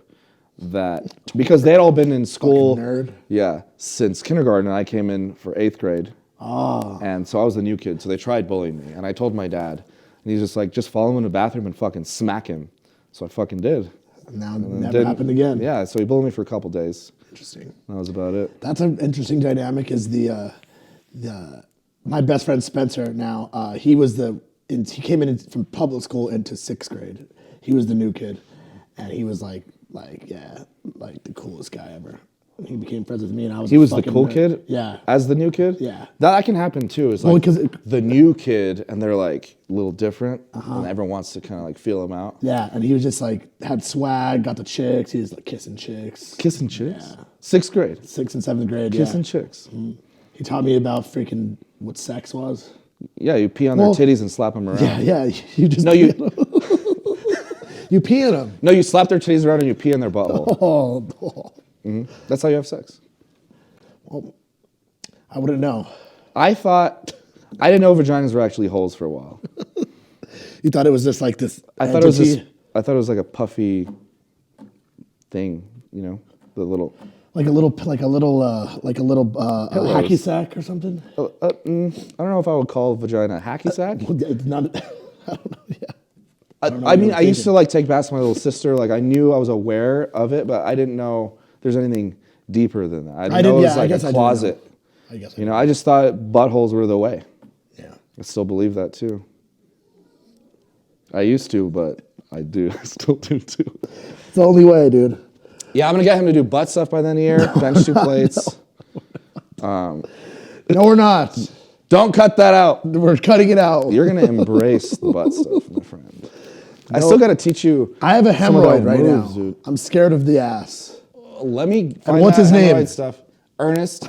that because they had all been in school, Fucking nerd. yeah, since kindergarten, and I came in for 8th grade. Oh. And so I was the new kid, so they tried bullying me. And I told my dad, and he's just like, just follow him in the bathroom and fucking smack him. So I fucking did. Now And never didn't- happened again. Yeah, so he bullied me for a couple days. Interesting. That was about it. That's an interesting dynamic. Is my best friend Spencer now? He came in from public school into 6th grade. He was the new kid, and he was like the coolest guy ever. And he became friends with me, and I was. He was the fucking cool nerd. kid? Yeah. As the new kid? Yeah. That can happen too. It's Well, like 'cause the new kid, and they're like a little different, and everyone wants to kind of like feel them out. Yeah, and he was just like had swag, got the chicks. He was like kissing chicks. Kissing chicks? Yeah. 6th grade. 6th and 7th grade. Kissing Yeah. chicks. He taught me about freaking what sex was. Yeah, you pee on Well, their titties and slap them around. Yeah. You just No, you you pee in them. no, you slap their titties around and you pee in their butthole. Oh, That's how you have sex. I wouldn't know. I didn't know vaginas were actually holes for a while. You thought it was just like this. I thought it was entity? I thought it was like a puffy thing, you know, the little. Like a little hacky sack or something. I don't know if I would call a vagina a hacky sack. It's not. I don't know. Yeah. I mean, I used to like take baths with my little sister. Like I knew I was aware of it, but I didn't know there's anything deeper than that. I didn't know it was like a closet. I guess. You know, I just thought buttholes were the way. Yeah. I still believe that too. I used to, but I do. I still do too. It's the only way, dude. Yeah, I'm gonna get him to do butt stuff by the end of the year. Bench 2 plates. No, we're not. Don't cut that out. We're cutting it out. You're gonna embrace the butt stuff, my friend. I still gotta teach you. I have a some of the hemorrhoid right moves, now. dude. I'm scared of the ass. Let me find what's that his name? hemorrhoid stuff. Ernest.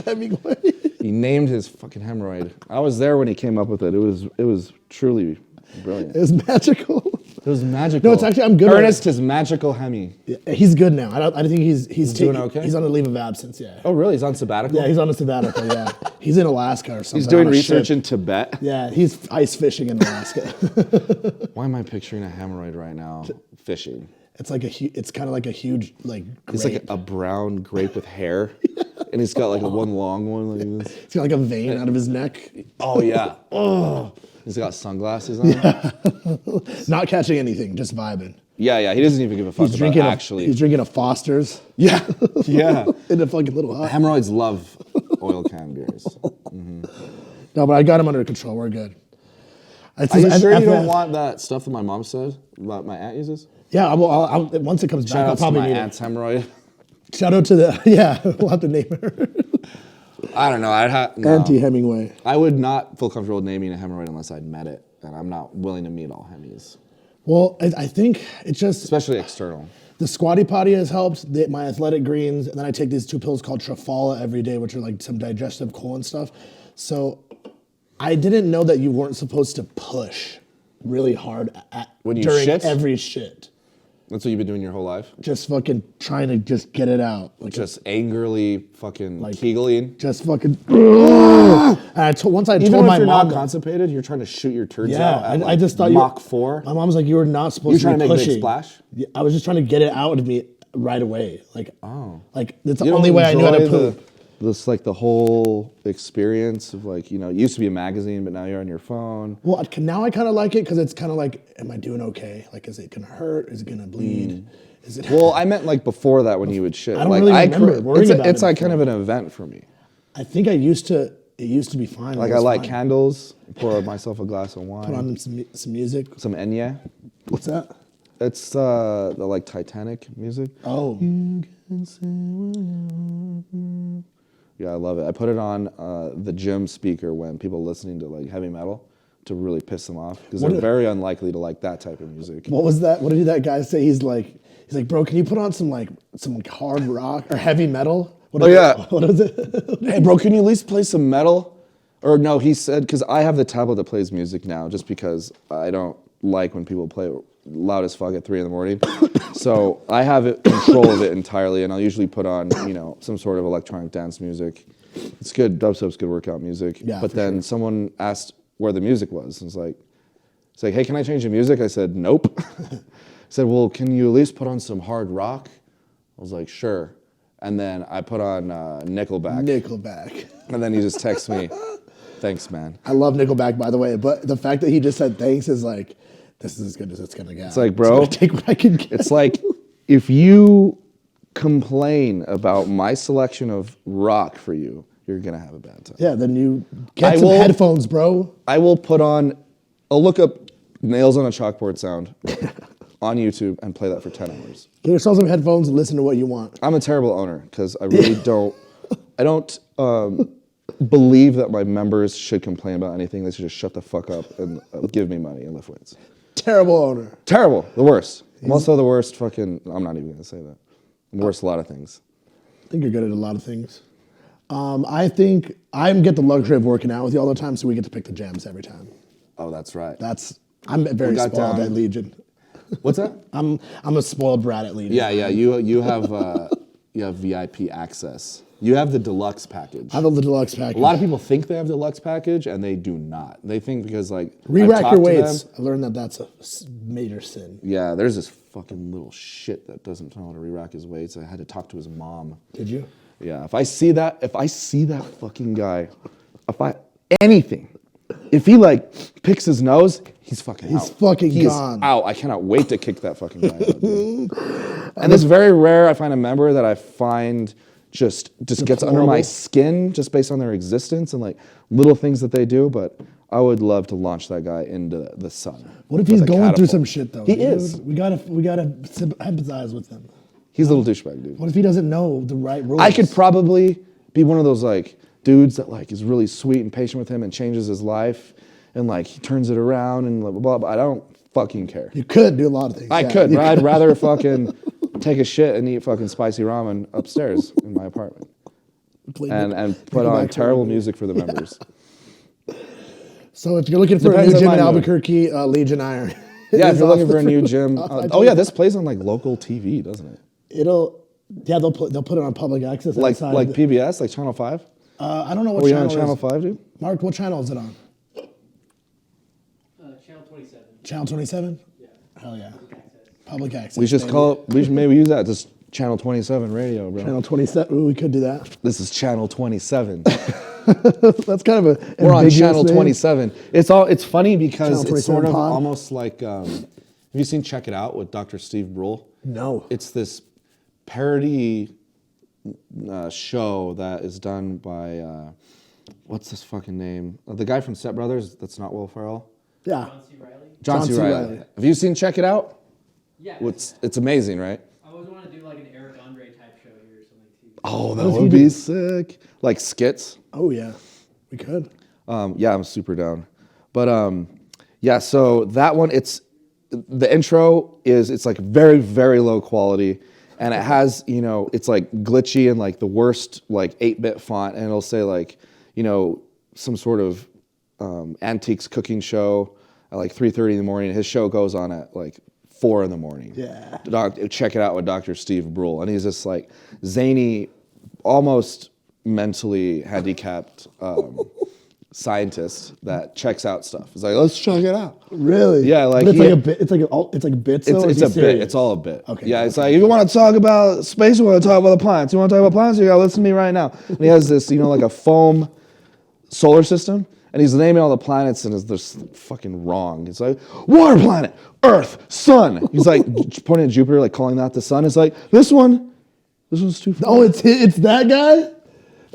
Hemingway. He named his fucking hemorrhoid. I was there when he came up with it. It was truly brilliant. It was magical. It was magical. No, it's actually I'm good. at it. Ernest, his magical hemi. Yeah, he's good now. I think he's doing okay? He's on a leave of absence. Yeah. Oh, really? He's on sabbatical? Yeah, he's on a sabbatical. Yeah, he's in Alaska or something. He's doing on a research ship. in Tibet. Yeah, he's ice fishing in Alaska. Why am I picturing a hemorrhoid right now? Fishing. It's like it's kind of like a huge like grape. It's like a brown grape with hair, and he's got like a one long one like this. It's got like a vein out of his neck. Oh yeah. Oh. He's got sunglasses on. Not catching anything, just vibing. Yeah. He doesn't even give a fuck He's about drinking. actually. He's drinking a Foster's Yeah. in a fucking little hut. Hemorrhoids love oil can beers. No, but I got him under control. We're good. Are you sure you don't want that stuff that my mom said about my aunt uses? Yeah, I'll, once it comes back, Shout I'll out to probably my need aunt's hemorrhoid. it. Shout out to the we'll have to name her I don't know. Auntie Hemingway. I would not feel comfortable naming a hemorrhoid unless I'd met it, and I'm not willing to meet all hemis, Well, I think it's just especially external. the squatty potty has helped. My athletic greens, and then I take these 2 pills called Trafala every day, which are like some digestive colon stuff. So I didn't know that you weren't supposed to push really hard When you during shit? every shit. That's what you've been doing your whole life? Just fucking trying to just get it out. Like Just angrily fucking kegeling? just fucking. And once I Even told if my you're mom, not constipated, you're trying to shoot your turds yeah, out at I just thought Mach 4? My mom was like, you were not supposed You're to trying be to make a pushing. big splash? Yeah, I was just trying to get it out of me right away. Like, like that's the You don't only way I knew how to enjoy poop. This like the whole experience of like, you know, it used to be a magazine, but now you're on your phone. Well, now I kind of like it because it's kind of like, am I doing okay? Like, is it gonna hurt? Is it gonna bleed? Is it? Well, I meant like before that when you would shit. I don't like, really remember worrying about it's it like kind before. of an event for me. I think it used to be fine. Like It I was light fine. candles, pour myself a glass of wine, Put on some music. some Enya. What's that? It's the like Titanic music. Oh, Yeah, I love it. I put it on the gym speaker when people listening to like heavy metal to really piss them off because they're very unlikely to like that type of music. what was that? What did that guy say? He's like, bro, can you put on some hard rock or heavy metal? What Oh, is yeah. it? What is it? Hey, bro, can you at least play some metal? Or no, he said, because I have the tablet that plays music now, just because I don't like when people play loud as fuck at 3 a.m. So I have control of it entirely, and I'll usually put on, you know, some sort of electronic dance music. It's good. Dubstep's good workout music. Yeah, but for then sure. someone asked where the music was. And it's like, hey, can I change the music? I said, nope. I said, well, can you at least put on some hard rock? I was like, sure. And then I put on Nickelback. Nickelback. And then he just texts me, thanks, man. I love Nickelback, by the way, but the fact that he just said thanks is like, this is as good as it's gonna get. It's like, bro, I'm gonna take what I can get. it's like if you complain about my selection of rock for you, you're gonna have a bad time. Yeah, then you get some headphones, bro. I'll look up Nails on a Chalkboard sound on YouTube and play that for 10 hours. Get yourself some headphones and listen to what you want. I'm a terrible owner because I really I don't believe that my members should complain about anything. They should just shut the fuck up and give me money and lift weights. Terrible owner. Terrible, the worst. I'm also the worst fucking, I'm not even gonna say that. I'm the worst at a lot of things. I think you're good at a lot of things. I think I get the luxury of working out with you all the time, so we get to pick the jams every time. Oh, that's right. I'm very got spoiled down- at Legion. What's that? I'm a spoiled brat at Legion. Yeah, you have VIP access. You have the deluxe package. I have the deluxe package. A lot of people think they have the deluxe package and they do not. They think because like I've Re-rack talked your to weights. them- I learned that that's a major sin. yeah, there's this fucking little shit that doesn't know how to re-rack his weights. I had to talk to his mom. Did you? Yeah, if I see that fucking guy, if he like picks his nose, he's fucking out. He's fucking He's gone. out. I cannot wait to kick that fucking guy out. Dude. And it's very rare I find a member that I find just gets under my Deplorable. skin just based on their existence and like little things that they do, but I would love to launch that guy into the sun. What if with he's a going through catapult. some shit though? He dude? is. We gotta empathize with him. He's a little douchebag, dude. What if he doesn't know the right rules? I could probably be one of those like dudes that like is really sweet and patient with him and changes his life and like he turns it around and blah blah blah. But I don't fucking care. You could do a lot of things. I yeah. could, You but I'd rather fucking take a shit and eat fucking spicy ramen upstairs in my apartment Play and put on Nickelback terrible for- music for the members. So if you're looking for Depends a new on gym in my mood. Albuquerque, Legion Iron. Yeah, if is you're off looking the for a new fridge. gym. I Oh yeah, this plays on like local TV, doesn't it? They'll put it on public access. Like outside like of the- PBS, like Channel 5? I don't know what Were you channel on Channel is. 5, dude? Mark, what channel is it on? Channel 27. Channel 27? Yeah. Hell yeah. Public access. We should baby. we should maybe use that. Just Channel 27 radio, bro. Channel 27. Ooh, we could do that. This is Channel 27. That's kind of a. We're on ambiguous Channel name. 27. It's funny because Channel it's sort 27 of pod? almost like have you seen Check It Out with Dr. Steve Brule? No. It's this parody show that is done by what's this fucking name? The guy from Step Brothers. That's not Will Ferrell. Yeah. John C. Riley? John C. Reilly. Have you seen Check It Out? Yeah. It's amazing, right? I always want to do like an Eric Andre type show here or something too. Oh, that does he would do? be sick. Like skits. Oh, yeah. We could. Yeah, I'm super down. But yeah, so that one, the intro it's like very, very low quality. And it has, it's like glitchy and like the worst like 8-bit font. And it'll say like, some sort of antiques cooking show at like 3:30 in the morning. His show goes on at like 4 a.m. Yeah. Check it out with Dr. Steve Brule. And he's this like zany, almost mentally handicapped scientist that checks out stuff. He's like, let's check it out. Really? Yeah, like but it's like a bit. It's like bits. Though, it's or a is he bit. serious? It's all a bit. Okay. Yeah, it's like, if you want to talk about space, you want to talk about the planets. You want to talk about planets, you got to listen to me right now. And he has this, like a foam solar system, and he's naming all the planets, and it's just fucking wrong. It's like, water planet, Earth, Sun. He's like pointing at Jupiter, like calling that the sun. It's like, this one's too far. Oh, it's that guy.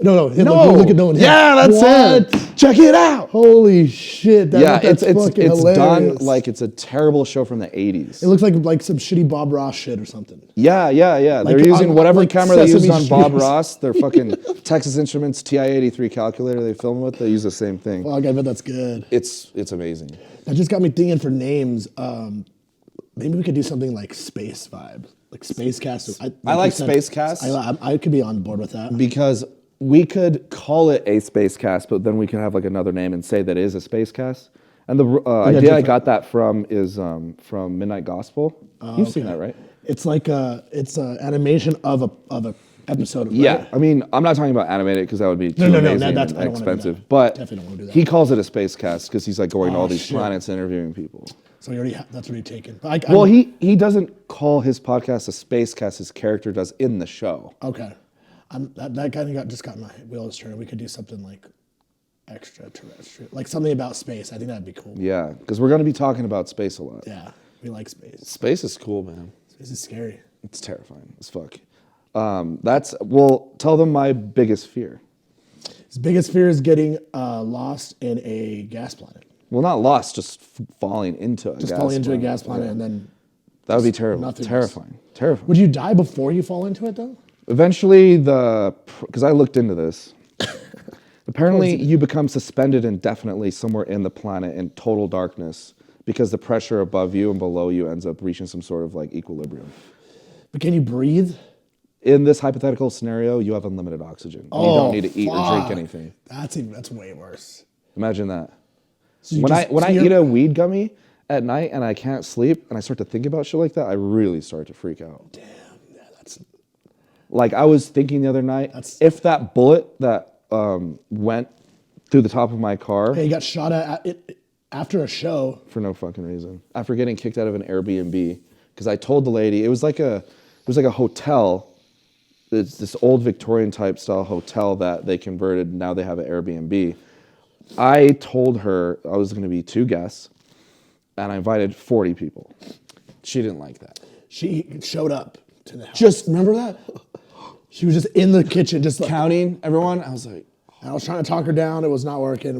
No. Look at no one. Yeah, that's it. Check it out. Holy shit! It's hilarious. done like it's a terrible show from the 80s. It looks like some shitty Bob Ross shit or something. Yeah. They're Like using whatever like camera they used Sesame on Bob Street. Ross, their fucking Texas Instruments TI-83 calculator they film with. They use the same thing. Fuck, I bet that's good. It's amazing. That just got me thinking for names. Maybe we could do something like Space Vibe, like Space Cast. I like Space Cast. I could be on board with that. Because we could call it a space cast, but then we could have like another name and say that is a space cast. And the idea I different- got that from is from Midnight Gospel. You've seen that, right? It's like it's a animation of a episode. Right? Yeah, I mean, I'm not talking about animated because that would be too No, amazing that's- I and don't wanna do expensive. that. But Definitely don't wanna do that. he calls it a space cast because he's like going to all these shit. planets and interviewing people. So that's already taken. Well, he doesn't call his podcast a space cast. His character does in the show. Okay. That kind of just got my wheels turning. We could do something like extraterrestrial, like something about space. I think that'd be cool. Yeah, because we're going to be talking about space a lot. Yeah, we like space. Space is cool, man. Space is scary. It's terrifying as fuck. Well, tell them my biggest fear. His biggest fear is getting lost in a gas planet. Well, not lost, just falling into a gas Just falling into a planet. gas planet and then. That would be terrible. nothingness. Terrifying. Would you die before you fall into it though? Eventually, because I looked into this, apparently you become suspended indefinitely somewhere in the planet in total darkness because the pressure above you and below you ends up reaching some sort of like equilibrium. But can you breathe? In this hypothetical scenario, you have unlimited oxygen. You don't need to eat or drink fuck. anything. That's way worse. Imagine that. So you When I you're- eat a weed gummy at night and I can't sleep and I start to think about shit like that, I really start to freak out. Damn, yeah, that's Like I was thinking the other night, That's- if that bullet that went through the top of my car Hey, you got shot at it after a show. for no fucking reason, after getting kicked out of an Airbnb, because I told the lady it was like a hotel. It's this old Victorian type style hotel that they converted. Now they have an Airbnb. I told her I was going to be 2 guests, and I invited 40 people. She didn't like that. She showed up to the house. Just remember that? She was just in the kitchen, just like, Counting everyone, I was like, I was trying to talk her down. It was not working.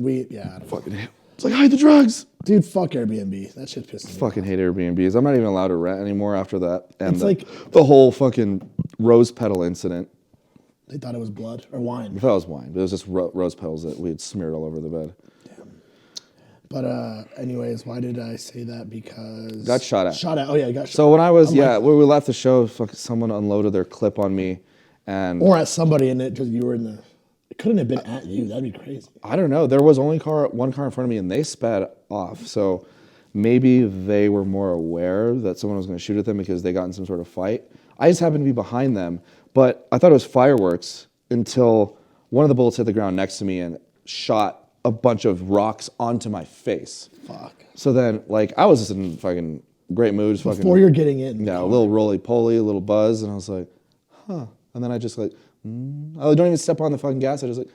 fucking hell. It's like, hide the drugs. Dude, fuck Airbnb. That shit pisses me off. Fucking hate Airbnbs. I'm not even allowed to rent anymore after that. And It's like- the whole fucking rose petal incident. They thought it was blood or I wine. thought it was wine, but it was just rose petals that we had smeared all over the bed. But anyways, why did I say that? Because Got shot at. Shot at. Oh yeah, you got shot. So when I was, when we left the show, someone unloaded their clip on me, and Or at somebody and it just you were in the. It couldn't have been at you. That'd be crazy. I don't know. There was only one car in front of me, and they sped off. So maybe they were more aware that someone was going to shoot at them because they got in some sort of fight. I just happened to be behind them, but I thought it was fireworks until one of the bullets hit the ground next to me and shot a bunch of rocks onto my face. Fuck. So then, like, I was just in fucking great mood. Just fucking, Before you're getting in. yeah, a little roly-poly, a little buzz, and I was like, huh. And then I just like, I don't even step on the fucking gas. I just like,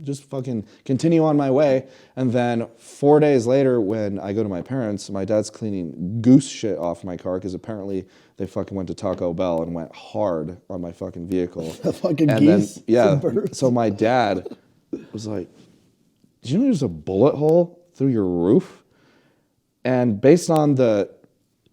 just fucking continue on my way. And then 4 days later, when I go to my parents, my dad's cleaning goose shit off my car because apparently they fucking went to Taco Bell and went hard on my fucking vehicle. The fucking and geese? Then, yeah. Some birds? So my dad was like, did you know there's a bullet hole through your roof? And based on the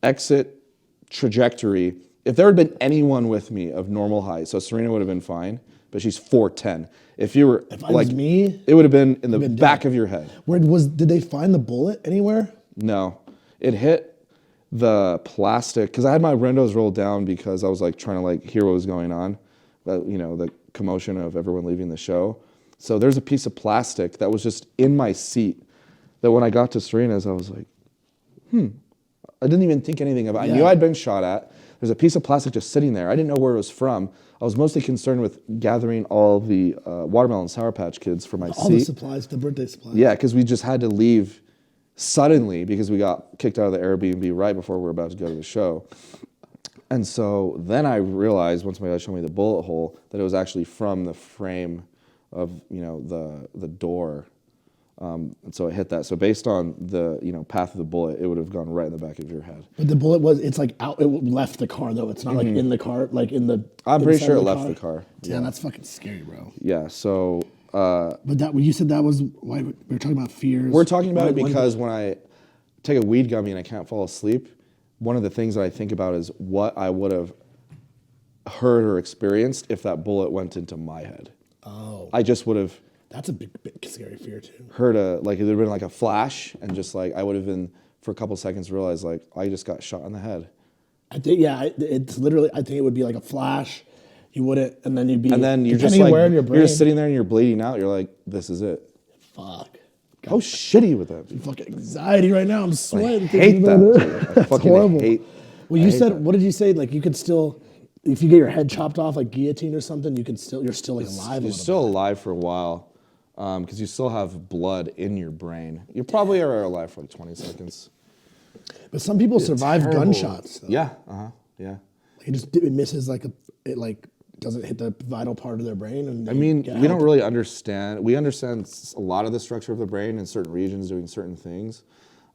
exit trajectory, if there had been anyone with me of normal height, so Serena would have been fine, but she's 4'10". If you were If I was me, it would have been in the been back dead. of your head. Did they find the bullet anywhere? No, it hit the plastic because I had my windows rolled down because I was like trying to like hear what was going on, but the commotion of everyone leaving the show. So there's a piece of plastic that was just in my seat that when I got to Serena's, I was like, I didn't even think anything about it. I knew I'd been shot at. There's a piece of plastic just sitting there. I didn't know where it was from. I was mostly concerned with gathering all the watermelon Sour Patch Kids for my All seat. the supplies, the birthday supplies. Yeah, because we just had to leave suddenly because we got kicked out of the Airbnb right before we were about to go to the show. And so then I realized, once my dad showed me the bullet hole, that it was actually from the frame of, the door. And so it hit that. So based on the, path of the bullet, it would have gone right in the back of your head. But the bullet it's like out, it left the car though. It's not like in the car, like in the. I'm pretty inside sure it of left the car. Yeah, that's fucking scary, bro. Yeah, so But that, you said that was why we were talking about fears. we're talking about it Why- because when I take a weed gummy and I can't fall asleep, one of the things that I think about is what I would have heard or experienced if that bullet went into my head. Oh, I just would have that's a big scary fear too. heard it would have been like a flash, and just like I would have been for a couple seconds realized like I just got shot in the head. I think it's literally. I think it would be like a flash. You wouldn't, and then you'd be. And then you're just depending like where in your brain. you're just sitting there and you're bleeding out. You're like, this is it. Fuck. How shitty would that be? Fucking anxiety right now. I'm I sweating. hate thinking that. about it. Dude. I That's fucking horrible. hate. Well, I you hate said, that. what did you say? Like you could still, if you get your head chopped off, like guillotine or something, you're still like alive. You're still alive for a while because you still have blood in your brain. You probably are alive for like 20 seconds. But some people survive Terrible. gunshots. Though. Yeah. Yeah. Like it misses it doesn't hit the vital part of their brain. And I mean, we don't really understand. We understand a lot of the structure of the brain in certain regions doing certain things,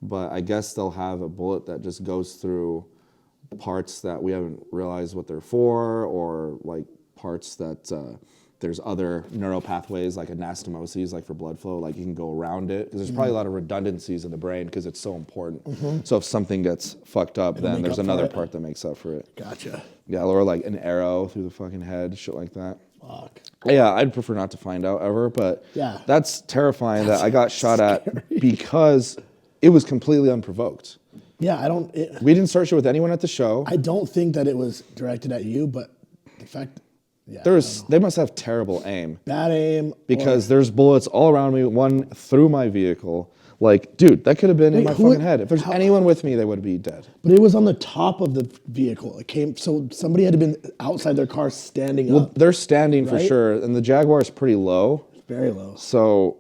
but I guess they'll have a bullet that just goes through parts that we haven't realized what they're for, or like parts that there's other neural pathways like anastomoses, like for blood flow, like you can go around it. Because there's probably a lot of redundancies in the brain because it's so important. So if something gets fucked up, then make there's up for another it. part that makes up for it. Gotcha. Yeah, or like an arrow through the fucking head, shit like that. Fuck. Yeah, I'd prefer not to find out ever, but Yeah. that's terrifying that I got shot at because it was completely unprovoked. Yeah, We didn't start shit with anyone at the show. I don't think that it was directed at you, but the fact, yeah, They must have terrible aim bad aim. because there's bullets all around me, one through my vehicle. Like, dude, that could have been in my fucking head. If there's anyone with me, they would be dead. But it was on the top of the vehicle. It came, so somebody had to been outside their car standing up. They're standing for Right? sure, and the Jaguar is pretty low. Very low. So,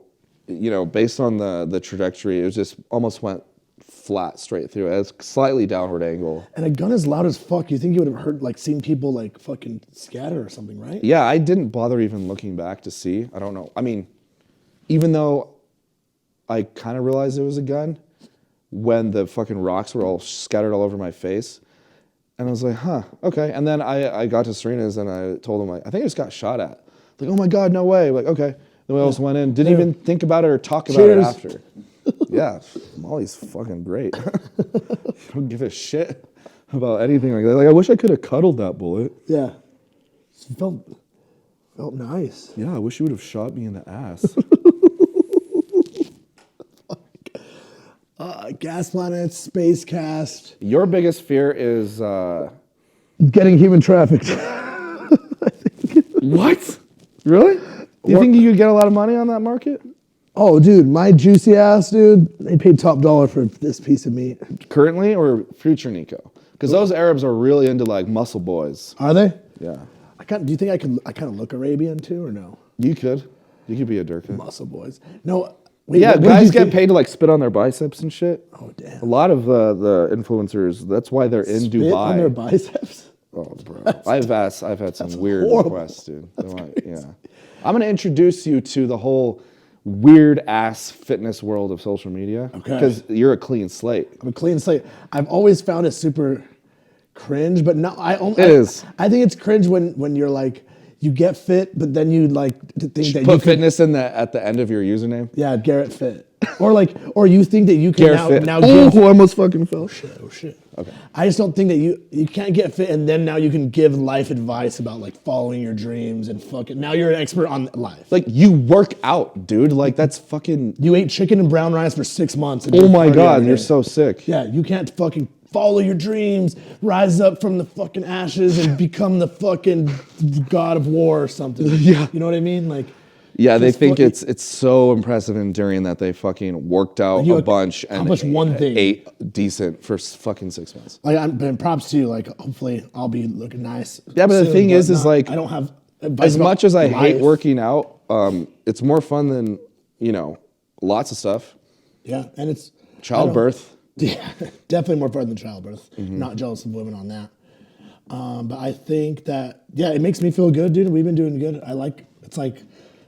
based on the trajectory, it just almost went flat straight through. It was slightly downward angle. And a gun is loud as fuck. You think you would have heard, like, seen people, like, fucking scatter or something, right? Yeah, I didn't bother even looking back to see. I don't know. I mean, even though I kind of realized it was a gun, when the fucking rocks were all scattered all over my face, and I was like, huh, okay. And then I got to Serena's and I told him, like, I think I just got shot at. Like, oh my God, no way. Like, okay. Then we all went in, didn't even think about it or talk about it Cheers. after. Yeah, Molly's fucking great. Don't give a shit about anything like that. Like, I wish I could have cuddled that bullet. Yeah. It felt nice. Yeah, I wish you would have shot me in the ass. Gas Planet, Space Cast. Your biggest fear is Getting human trafficked. what? Really? You think you could get a lot of money on that market? Oh, dude, my juicy ass, dude. They paid top dollar for this piece of meat. Currently or future Nico? Because those Arabs are really into like muscle boys. Are they? Yeah. Do you think I kind of look Arabian too, or no? You could. You could be a Durka. Muscle boys. No. Wait, Yeah, what did guys you get think? paid to like spit on their biceps and shit. Oh, damn. A lot of the influencers, that's why they're in Spit Dubai. on their biceps. Oh, bro. I've had some weird horrible. requests, dude. Yeah. I'm going to introduce you to the whole weird ass fitness world of social media. Okay. Because you're a clean slate. I'm a clean slate. I've always found it super cringe, but no, It is. I think it's cringe when you're like, you get fit, but then you like to think that you Put can, fitness in at the end of your username. yeah, Garrett Fit. Or you think that you can Garrett now fit. give. Oh, I almost fucking fell. Oh shit. Okay. I just don't think that you can't get fit and then now you can give life advice about like following your dreams and fucking now you're an expert on life. Like, you work out, dude. Like, that's fucking... You ate chicken and brown rice for 6 months. And Oh you my party God, every you're day. so sick. Yeah, you can't fucking follow your dreams, rise up from the fucking ashes and become the fucking god of war or something. Yeah. You know what I mean? Like, Yeah, they Just think fucking- it's so impressive and enduring that they fucking worked out You a bunch and accomplished one thing. ate decent for fucking 6 months. Like, but props to you. Like, hopefully, I'll be looking nice. Yeah, but the soon, thing is not- like I don't have advice as about much as I hate life. working out, it's more fun than lots of stuff. Yeah, and it's Childbirth. Yeah, definitely more fun than childbirth. Mm-hmm. Not jealous of women on that. But I think that it makes me feel good, dude. We've been doing good. It's like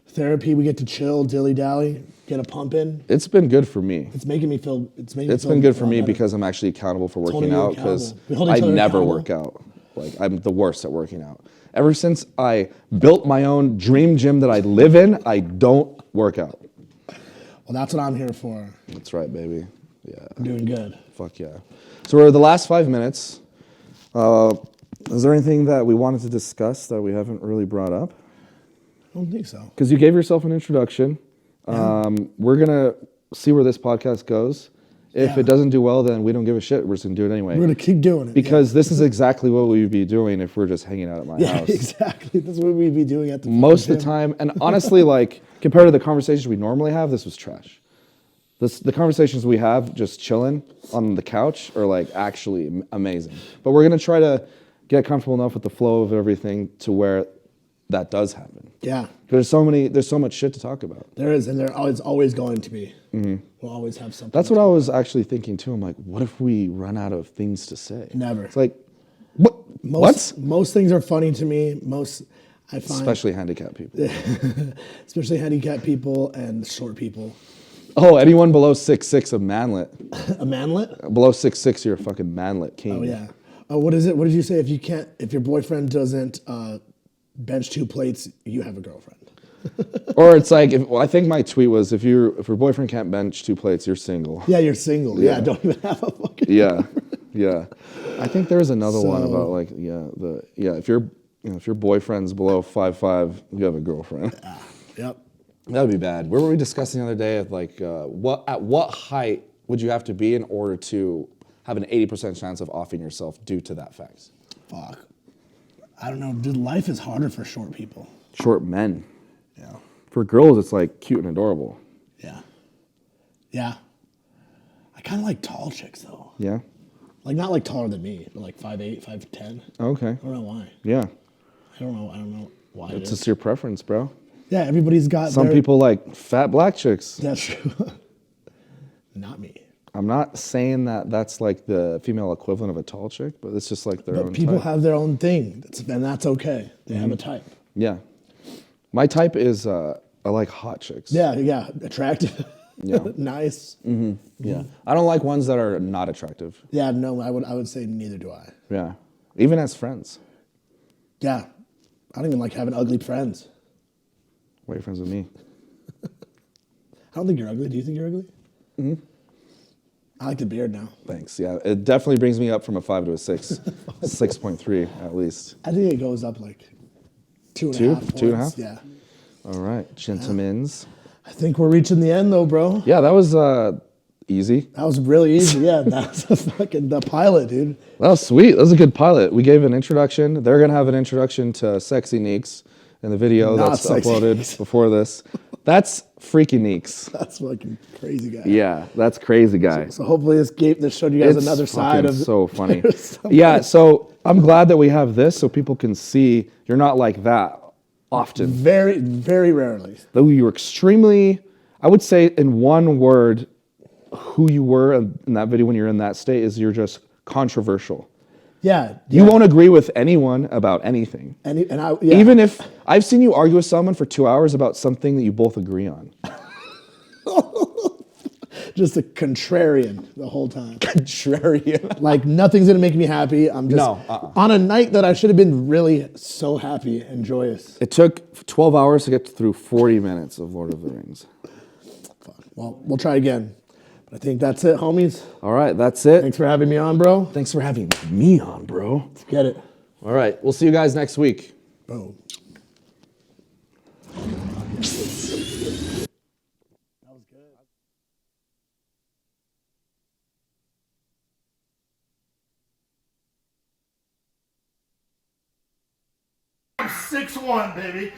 therapy. We get to chill, dilly dally, get a pump in. It's been good for me. It's making me feel. It's Been good for me because I'm actually accountable for working Totally out because accountable. We hold each I other never accountable. work out. Like I'm the worst at working out. Ever since I built my own dream gym that I live in, I don't work out. Well, that's what I'm here for. That's right, baby. Yeah. I'm doing good. Fuck yeah. So we're the last 5 minutes. Is there anything that we wanted to discuss that we haven't really brought up? I don't think so. Because you gave yourself an introduction. We're going to see where this podcast goes. If Yeah. it doesn't do well, then we don't give a shit. We're just going to do it anyway. We're gonna keep doing it Because this is exactly what we'd be doing if we're just hanging out at my yeah, house. exactly. That's what we'd be doing at the Most of the gym. time. And honestly, like, compared to the conversations we normally have, this was trash. The conversations we have just chilling on the couch are like actually amazing. But we're going to try to get comfortable enough with the flow of everything to where that does happen. Yeah, There's so much shit to talk about. there is, and there always going to be. We'll always have something. That's what I was actually thinking too. I'm like, what if we run out of things to say? Never. It's like, what? Most things are funny to me. I find, Especially handicapped people. especially handicapped people and short people. Oh, anyone below 6'6", a manlet. A manlet? Below 6'6", you're a fucking manlet king. Oh yeah. What is it? What did you say? If your boyfriend doesn't bench 2 plates, you have a girlfriend. Or it's like, I think my tweet was, if your boyfriend can't bench 2 plates, you're single. Yeah, you're single. Yeah, don't even have a fucking. Yeah, yeah. I think there was another one So- about like, if your boyfriend's below 5'5", you have a girlfriend. Yep. That would be bad. What were we discussing the other day of like, at what height would you have to be in order to have an 80% chance of offing yourself due to that fact? Fuck. I don't know. Dude, life is harder for short people. Short men. Yeah. For girls, it's like cute and adorable. Yeah. Yeah. I kind of like tall chicks though. Yeah. Like not like taller than me, but like 5'8", 5'10". Okay. I don't know why. Yeah. I don't know why. It's just your preference, bro. Yeah, everybody's got Some their- people like fat black chicks. That's true. Not me. I'm not saying that that's like the female equivalent of a tall chick, but it's just like their own But people type. have their own thing, and that's okay. They have a type. Yeah. My type is I like hot chicks. Yeah, attractive. Yeah. Nice. Yeah. I don't like ones that are not attractive. Yeah, no, I would say neither do I. Yeah. Even as friends. Yeah, I don't even like having ugly friends. Why are you friends with me? I don't think you're ugly. Do you think you're ugly? Mm-hmm. I like the beard now. Thanks. Yeah. It definitely brings me up from a 5 to a 6. 6.3 at least. I think it goes up like 2.5 Two? points. 2.5? Yeah. All right. Gentlemen's. I think we're reaching the end though, bro. Yeah, that was easy. That was really easy. Yeah, that was the pilot, dude. That was sweet. That was a good pilot. We gave an introduction. They're going to have an introduction to Sexy Neeks in the video Not that's Sexy uploaded Neeks. before this. That's Freaky Neeks. That's fucking crazy guy. Yeah, that's crazy guy. So hopefully this showed you guys another side fucking of so funny. There's so Yeah, so I'm glad that we have this so people can see you're not like that often. very, very rarely. Though you're extremely, I would say in one word, who you were in that video when you're in that state is you're just controversial. Yeah. You won't agree with anyone about anything. Yeah. Even if I've seen you argue with someone for 2 hours about something that you both agree on. just a contrarian the whole time. Contrarian. Like nothing's gonna make me happy. I'm just No, on a night that I should have been really so happy and joyous. It took 12 hours to get through 40 minutes of Lord of the Rings. Well, we'll try again. But I think that's it, homies. All right, that's it. Thanks for having me on, bro. Thanks for having me on, bro. Let's get it. All right, we'll see you guys next week. Boom. 6'1", baby.